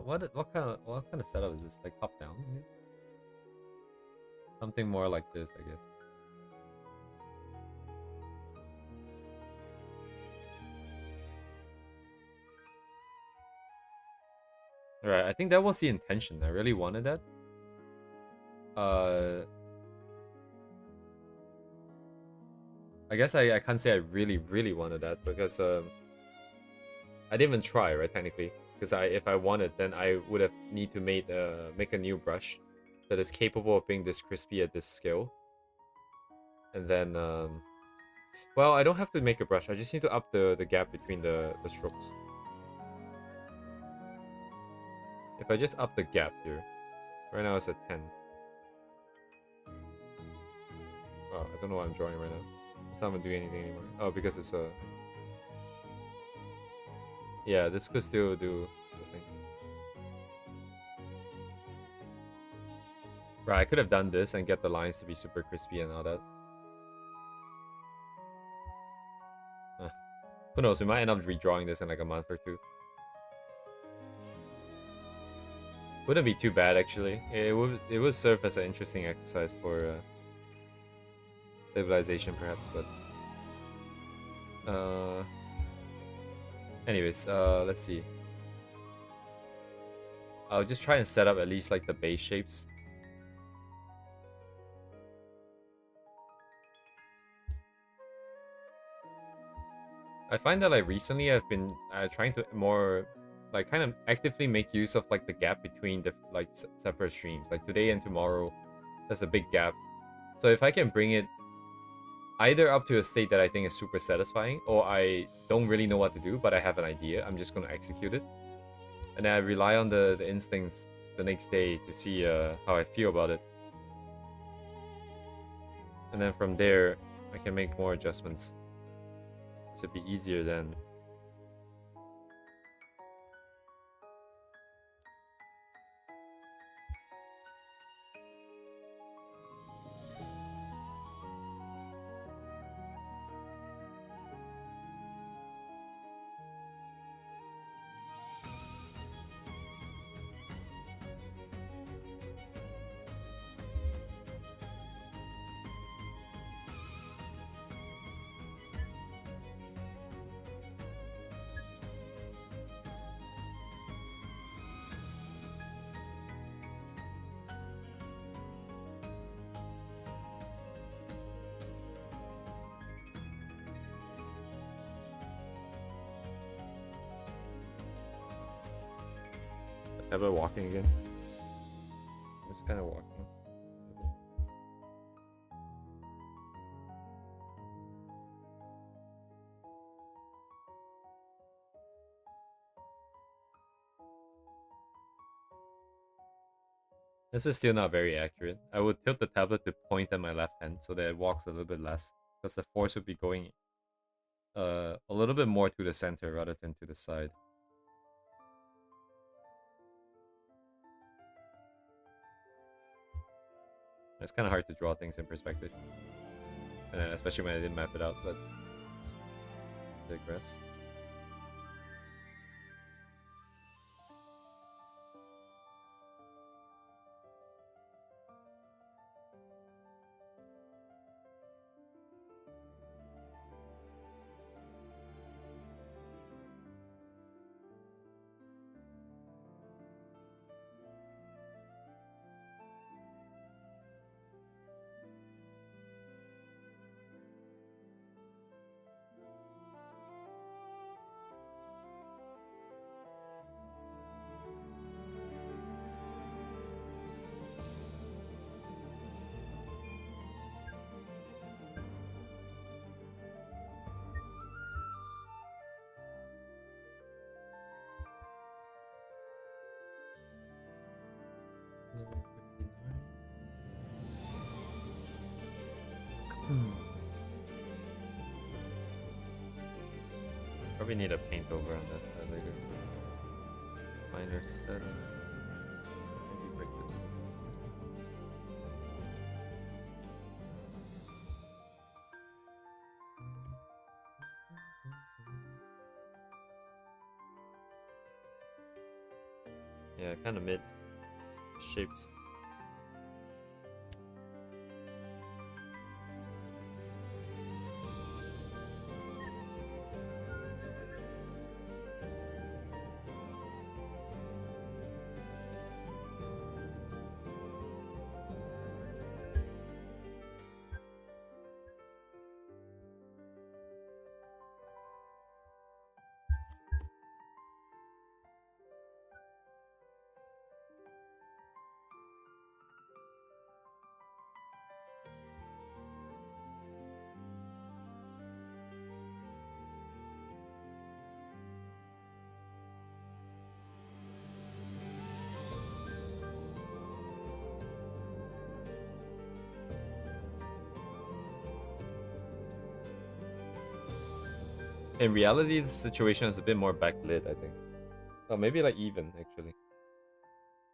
What kind of setup is this? Like top down? Something more like this, I guess. Alright, I think that was the intention. I really wanted that. I guess I can't say I really wanted that because I didn't even try, right, technically. Because if I wanted, then I would have need to make a new brush that is capable of being this crispy at this scale. And then well, I don't have to make a brush. I just need to up the gap between the strokes. If I just up the gap here, right now it's at 10. Oh, I don't know what I'm drawing right now. It's not gonna do anything anymore. Oh, because it's a... Yeah, this could still do the thing. Right, I could have done this and get the lines to be super crispy and all that. Who knows, we might end up redrawing this in like a month or two. Wouldn't be too bad actually. It would serve as an interesting exercise for stabilization perhaps, but anyways, let's see. I'll just try and set up at least like the base shapes. I find that like recently I've been trying to more like kind of actively make use of like the gap between the like separate streams. Like today and tomorrow, there's a big gap. So if I can bring it either up to a state that I think is super satisfying, or I don't really know what to do, but I have an idea, I'm just gonna execute it. And then I rely on the instincts the next day to see how I feel about it. And then from there, I can make more adjustments. This would be easier then. Ever walking again? It's kind of walking. This is still not very accurate. I would tilt the tablet to point at my left hand so that it walks a little bit less, because the force would be going a little bit more to the center rather than to the side. It's kind of hard to draw things in perspective, especially when I didn't map it out, but digress. Probably need a paint over on that side later. Minor setting. Maybe break this. Yeah, kind of mid shapes. In reality, the situation is a bit more backlit, I think. Oh, maybe like even, actually.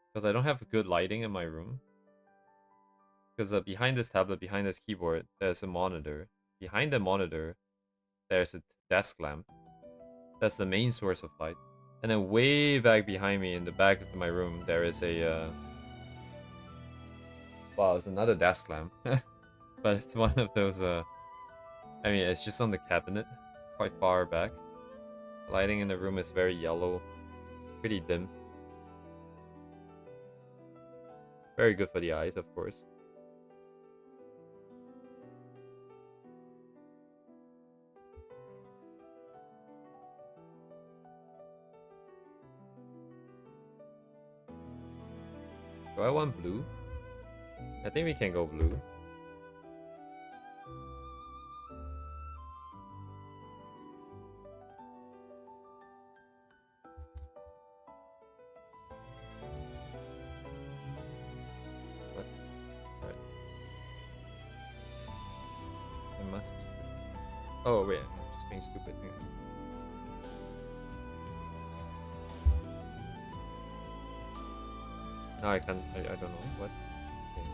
Because I don't have good lighting in my room. Because behind this tablet, behind this keyboard, there's a monitor. Behind the monitor, there's a desk lamp. That's the main source of light. And then way back behind me, in the back of my room, there is a wow, it's another desk lamp. But it's one of those I mean, it's just on the cabinet, quite far back. The lighting in the room is very yellow, pretty dim. Very good for the eyes, of course. Do I want blue? I think we can go blue. What? Right. It must be. Oh wait, I'm just being stupid here. No, I can't. I don't know what. Okay.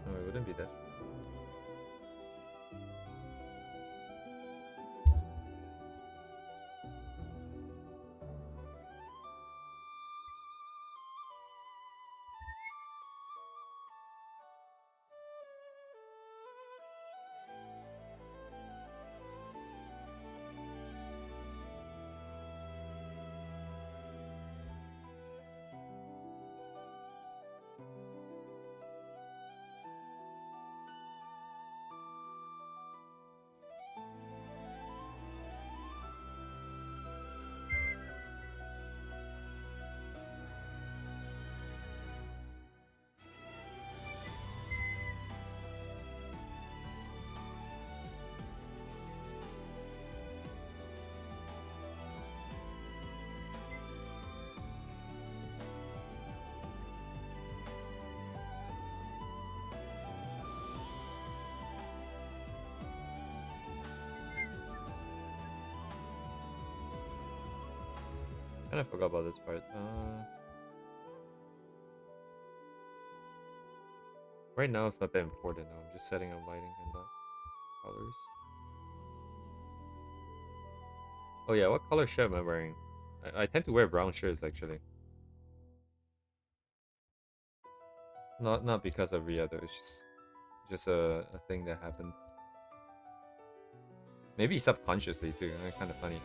No, it wouldn't be that. Kind of forgot about this part. Right now it's not that important. Now I'm just setting up lighting and colors. Oh yeah, what color shirt am I wearing? I tend to wear brown shirts actually. Not because of Ria though. It's just a thing that happened. Maybe subconsciously too. Kind of funny.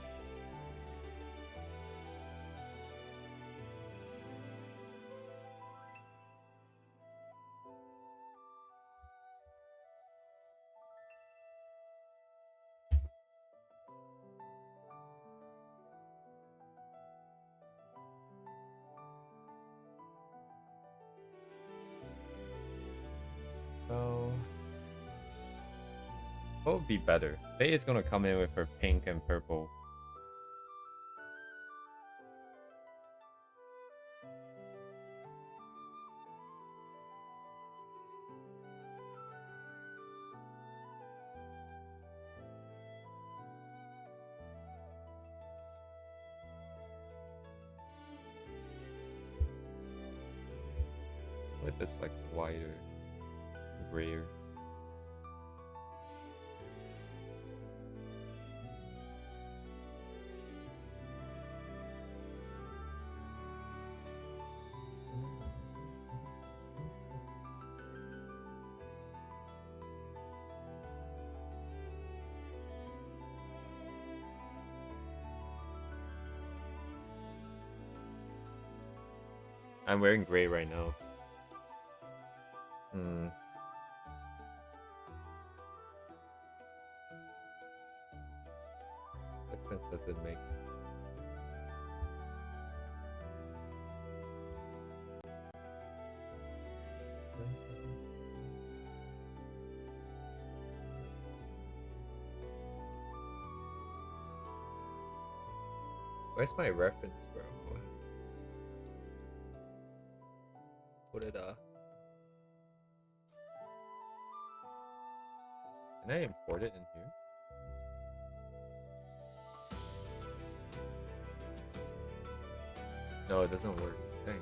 So, what would be better? Faye is gonna come in with her pink and purple. With this like wider, grayer. I'm wearing gray right now. Hmm. What difference does it make? Where's my reference, bro? What did Can I import it in here? No, it doesn't work. Dang.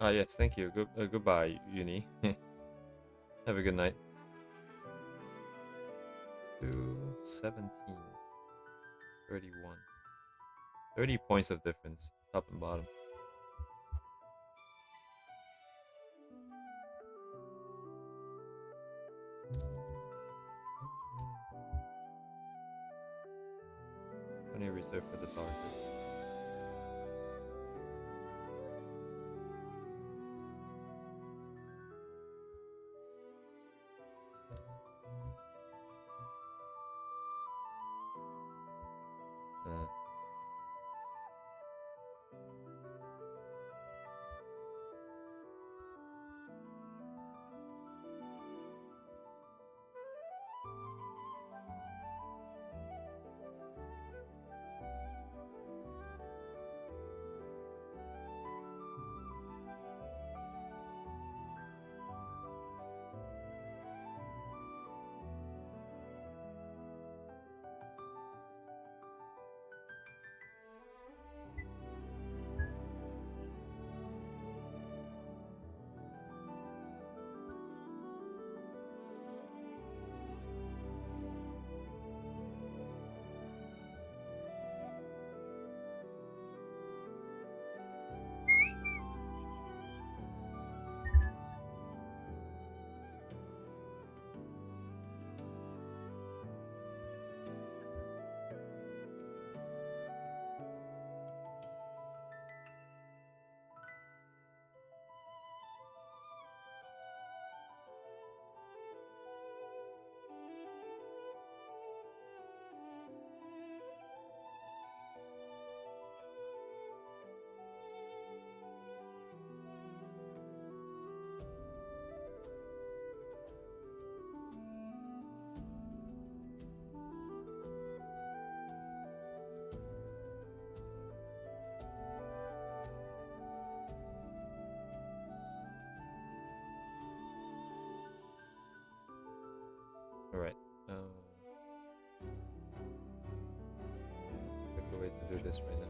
Ah, yes, thank you. Goodbye, Uni. Have a good night. 217. 31. 30 points of difference, top and bottom. Only reserved for the darkest. Alright. Quick way to do this right now.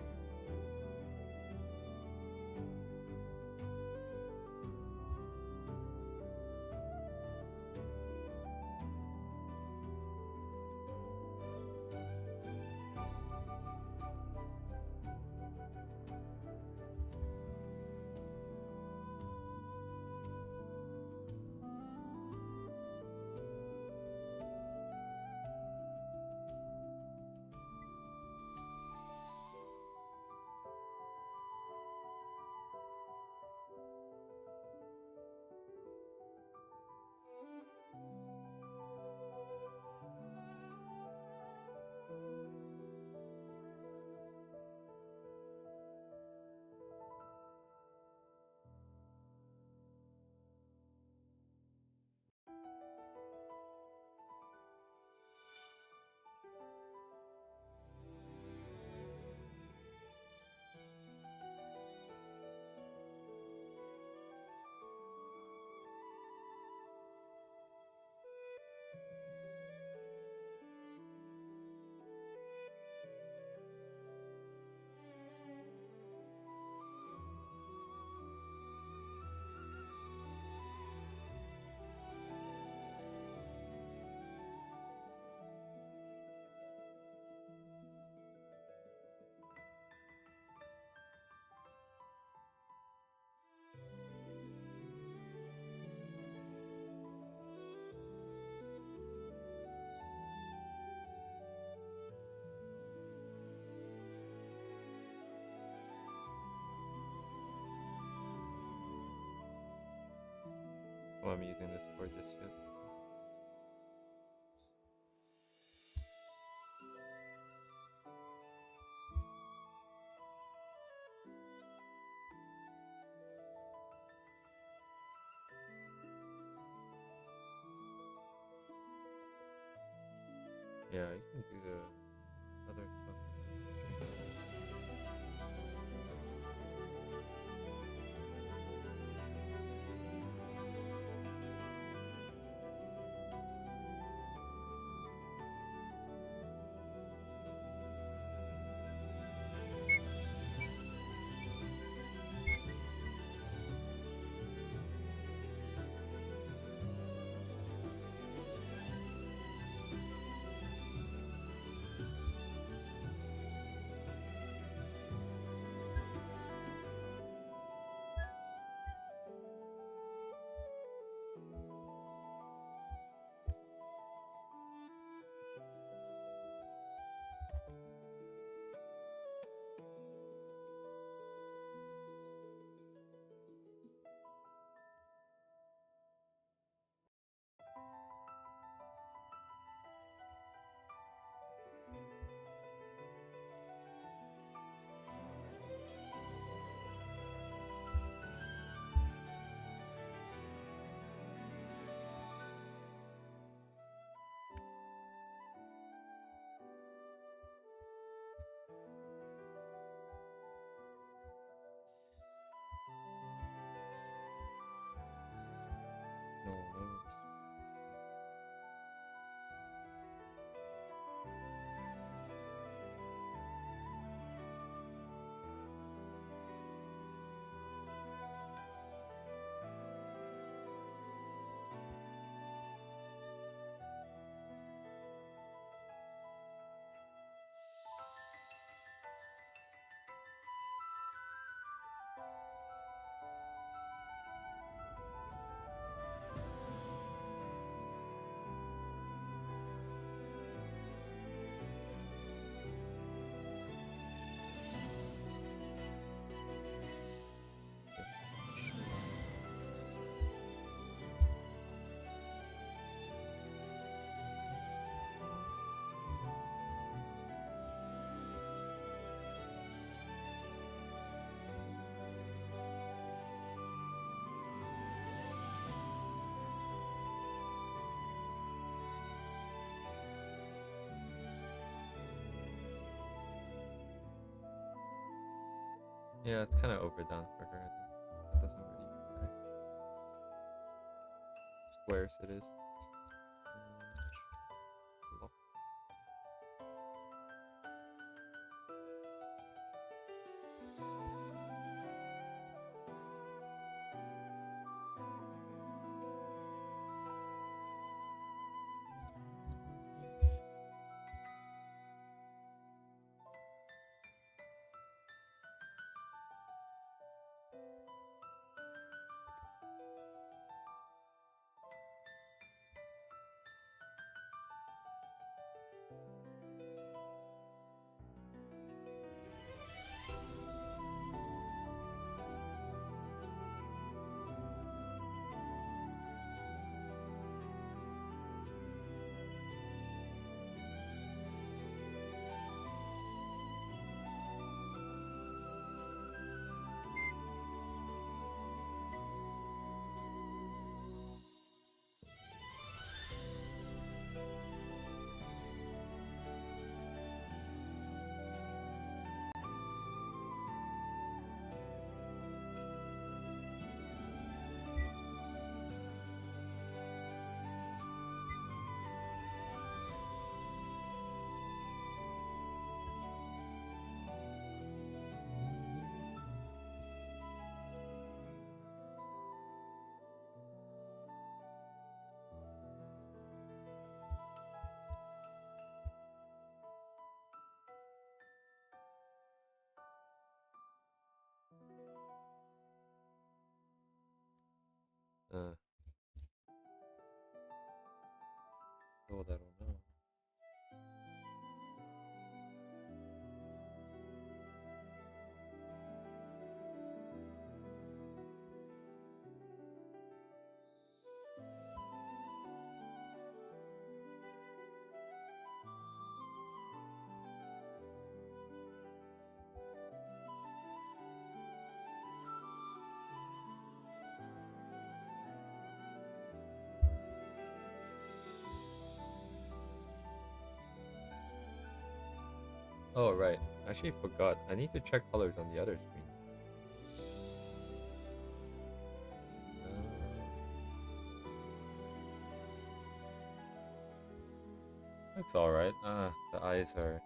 Well, I'm using this for just yet. Yeah, you can do the other stuff. No, no. Yeah, it's kind of overdone for her. I think that doesn't really apply. Squares it is. Oh, I don't know. Oh, right. I actually forgot. I need to check colors on the other screen. Looks alright. The eyes are...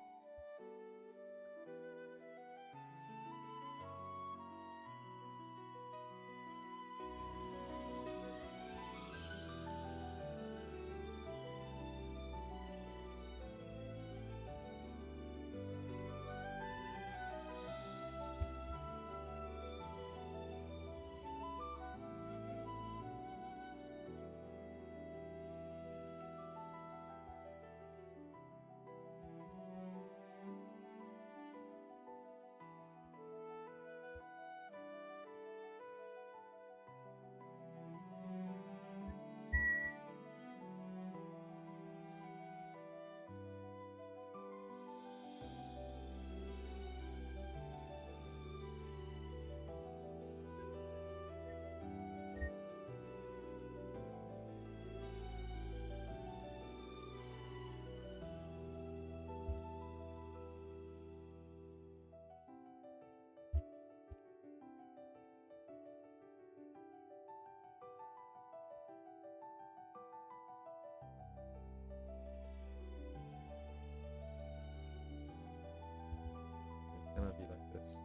It's gonna be like this.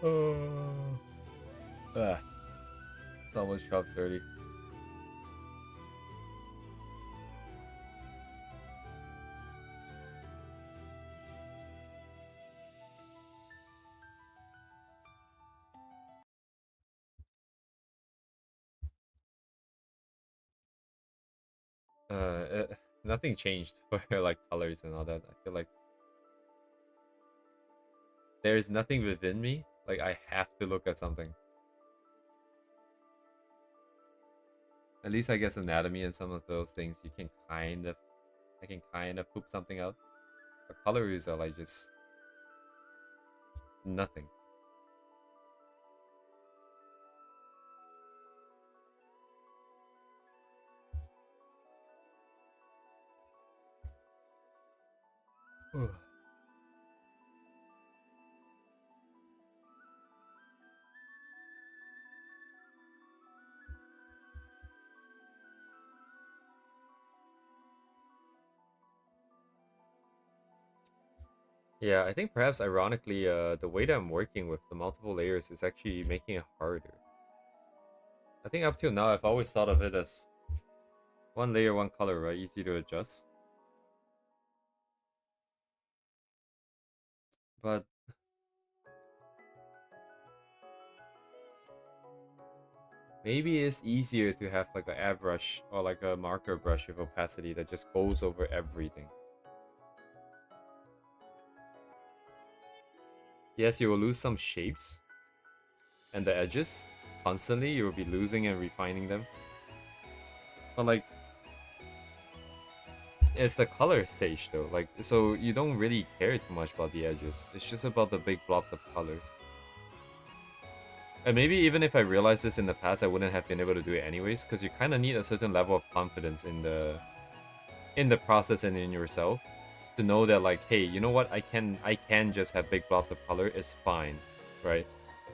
Oh. It's almost 12:30. Nothing changed for like colors and all that. I feel like there's nothing within me. Like I have to look at something. At least I guess anatomy and some of those things you can kind of, I can kind of poop something out. But calories are like just nothing. Yeah, I think perhaps ironically, the way that I'm working with the multiple layers is actually making it harder. I think up till now, I've always thought of it as one layer, one color, right? Easy to adjust. But maybe it's easier to have like an airbrush or like a marker brush with opacity that just goes over everything. Yes, you will lose some shapes and the edges. Constantly, you will be losing and refining them. But like, it's the color stage though. Like, so you don't really care too much about the edges. It's just about the big blobs of color. And maybe even if I realized this in the past, I wouldn't have been able to do it anyways, because you kind of need a certain level of confidence in the process and in yourself to know that like, hey, you know what? I can just have big blobs of color. It's fine, right?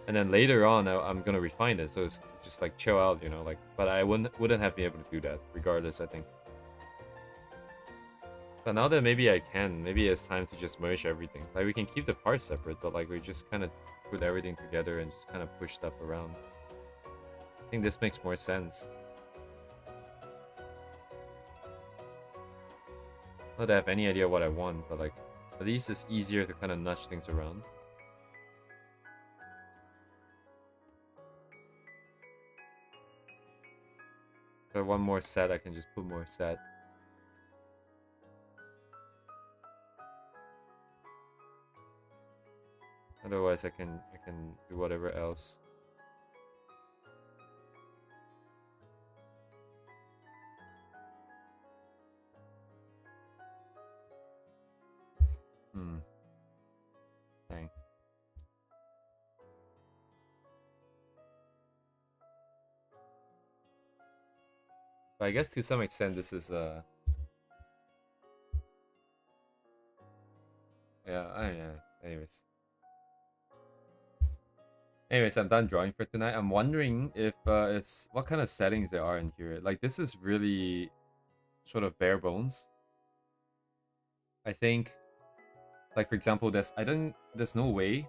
And then later on, I'm gonna refine it, so it's just like chill out, you know, like. But I wouldn't have been able to do that regardless, I think. But now that maybe I can, maybe it's time to just merge everything. Like we can keep the parts separate, but like we just kind of put everything together and just kind of push stuff around. I think this makes more sense. Not that I have any idea what I want, but like at least it's easier to kind of nudge things around. If I want more set, I can just put more set. Otherwise, I can do whatever else. Hmm. Dang. But I guess to some extent, this is yeah. Yeah. Anyways. Anyways, I'm done drawing for tonight. I'm wondering if it's what kind of settings there are in here. Like this is really sort of bare bones. I think, like for example, there's no way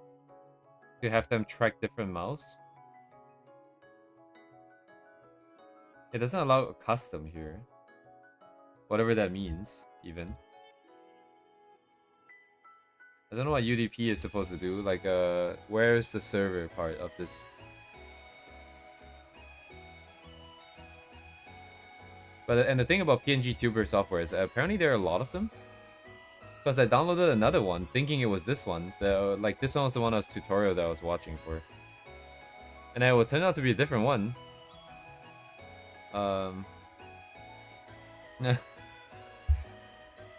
to have them track different mouse. It doesn't allow a custom here. Whatever that means, even. I don't know what UDP is supposed to do. Like, where's the server part of this? But and the thing about pngtuber software is apparently there are a lot of them. Because I downloaded another one thinking it was this one. Like this one was the one I was tutorial that I was watching for. And it would turn out to be a different one. Um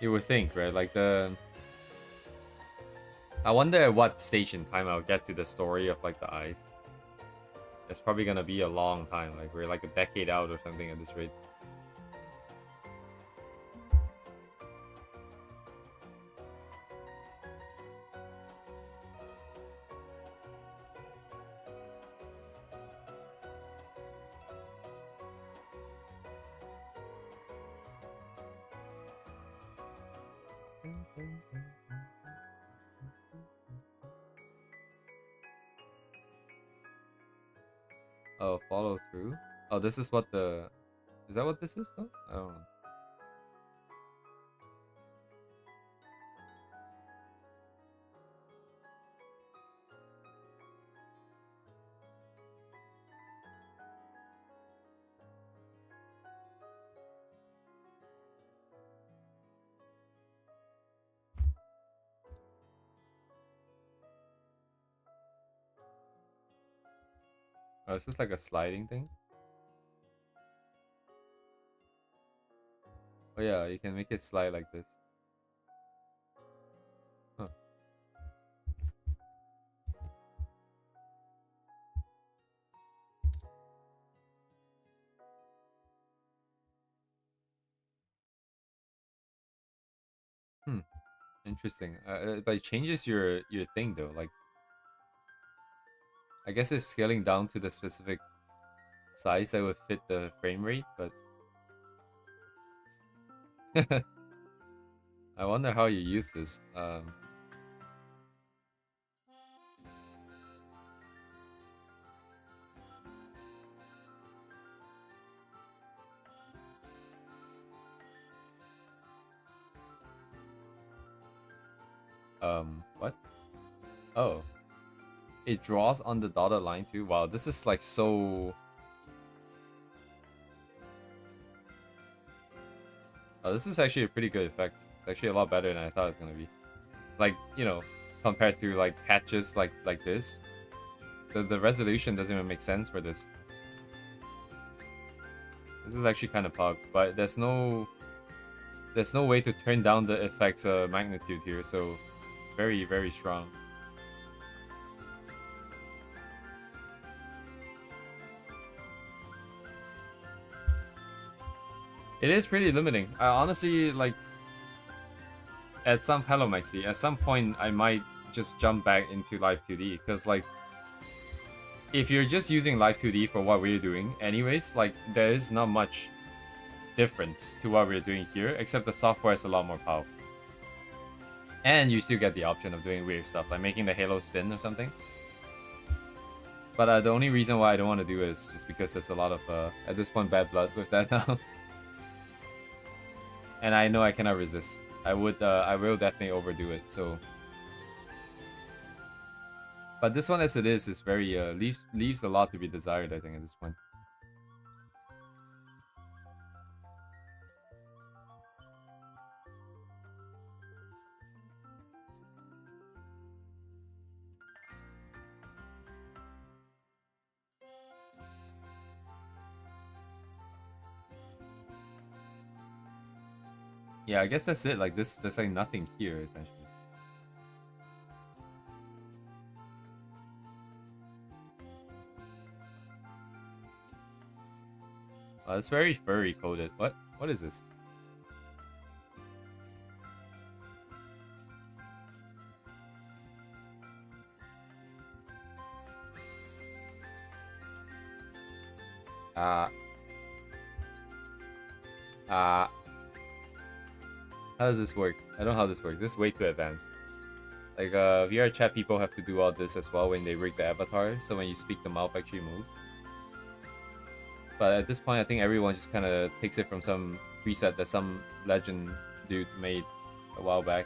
You would think, right? Like I wonder at what stage in time I'll get to the story of like the eyes. It's probably gonna be a long time, like we're like a decade out or something at this rate. Oh, follow through. Oh, this is what the... Is that what this is, though? I don't know. Oh, it's just like a sliding thing? Oh yeah, you can make it slide like this. Huh. Hmm. Interesting. But it changes your thing though. Like, I guess it's scaling down to the specific size that would fit the frame rate, but I wonder how you use this. What? Oh, it draws on the dotted line too. Wow, this is like so. Oh, this is actually a pretty good effect. It's actually a lot better than I thought it was gonna be. Like, you know, compared to like patches like this, the resolution doesn't even make sense for this. This is actually kind of pog, but there's no way to turn down the effect's magnitude here, so very, very strong. It is pretty limiting. I honestly, like, at some, hello Maxi, at some point I might just jump back into Live 2D, because, like, if you're just using Live 2D for what we're doing anyways, like, there's not much difference to what we're doing here, except the software is a lot more powerful. And you still get the option of doing weird stuff, like making the halo spin or something. But the only reason why I don't want to do it is just because there's a lot of, at this point, bad blood with that now. And I know I cannot resist. I will definitely overdo it, so... But this one as it is very, leaves a lot to be desired, I think, at this point. Yeah, I guess that's it. Like, there's like nothing here, essentially. It's very furry coded. What? What is this? Uh... Uh... How does this work? I don't know how this works. This is way too advanced. Like, VR chat people have to do all this as well when they rig the avatar, so when you speak, the mouth actually moves. But at this point, I think everyone just kind of takes it from some preset that some legend dude made a while back.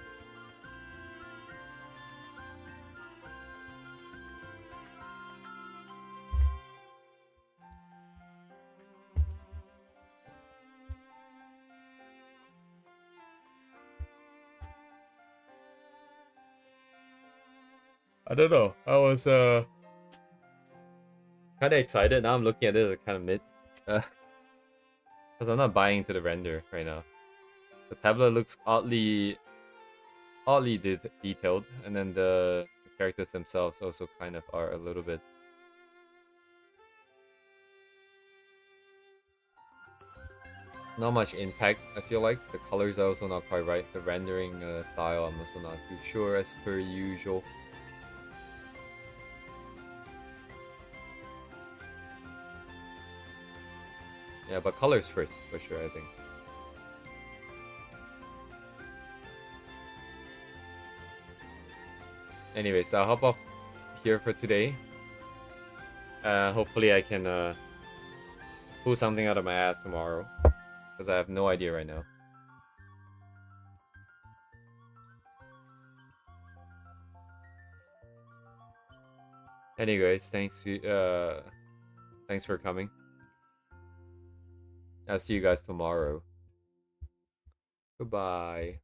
I don't know. I was kind of excited. Now I'm looking at it kind of mid, because I'm not buying into the render right now. The tablet looks oddly detailed, and then the characters themselves also kind of are a little bit. Not much impact, I feel like. The colors are also not quite right. The rendering style, I'm also not too sure, as per usual. Yeah, but colors first, for sure, I think. Anyways, I'll hop off here for today. Hopefully I can pull something out of my ass tomorrow, because I have no idea right now. Anyways, thanks for coming. I'll see you guys tomorrow. Goodbye.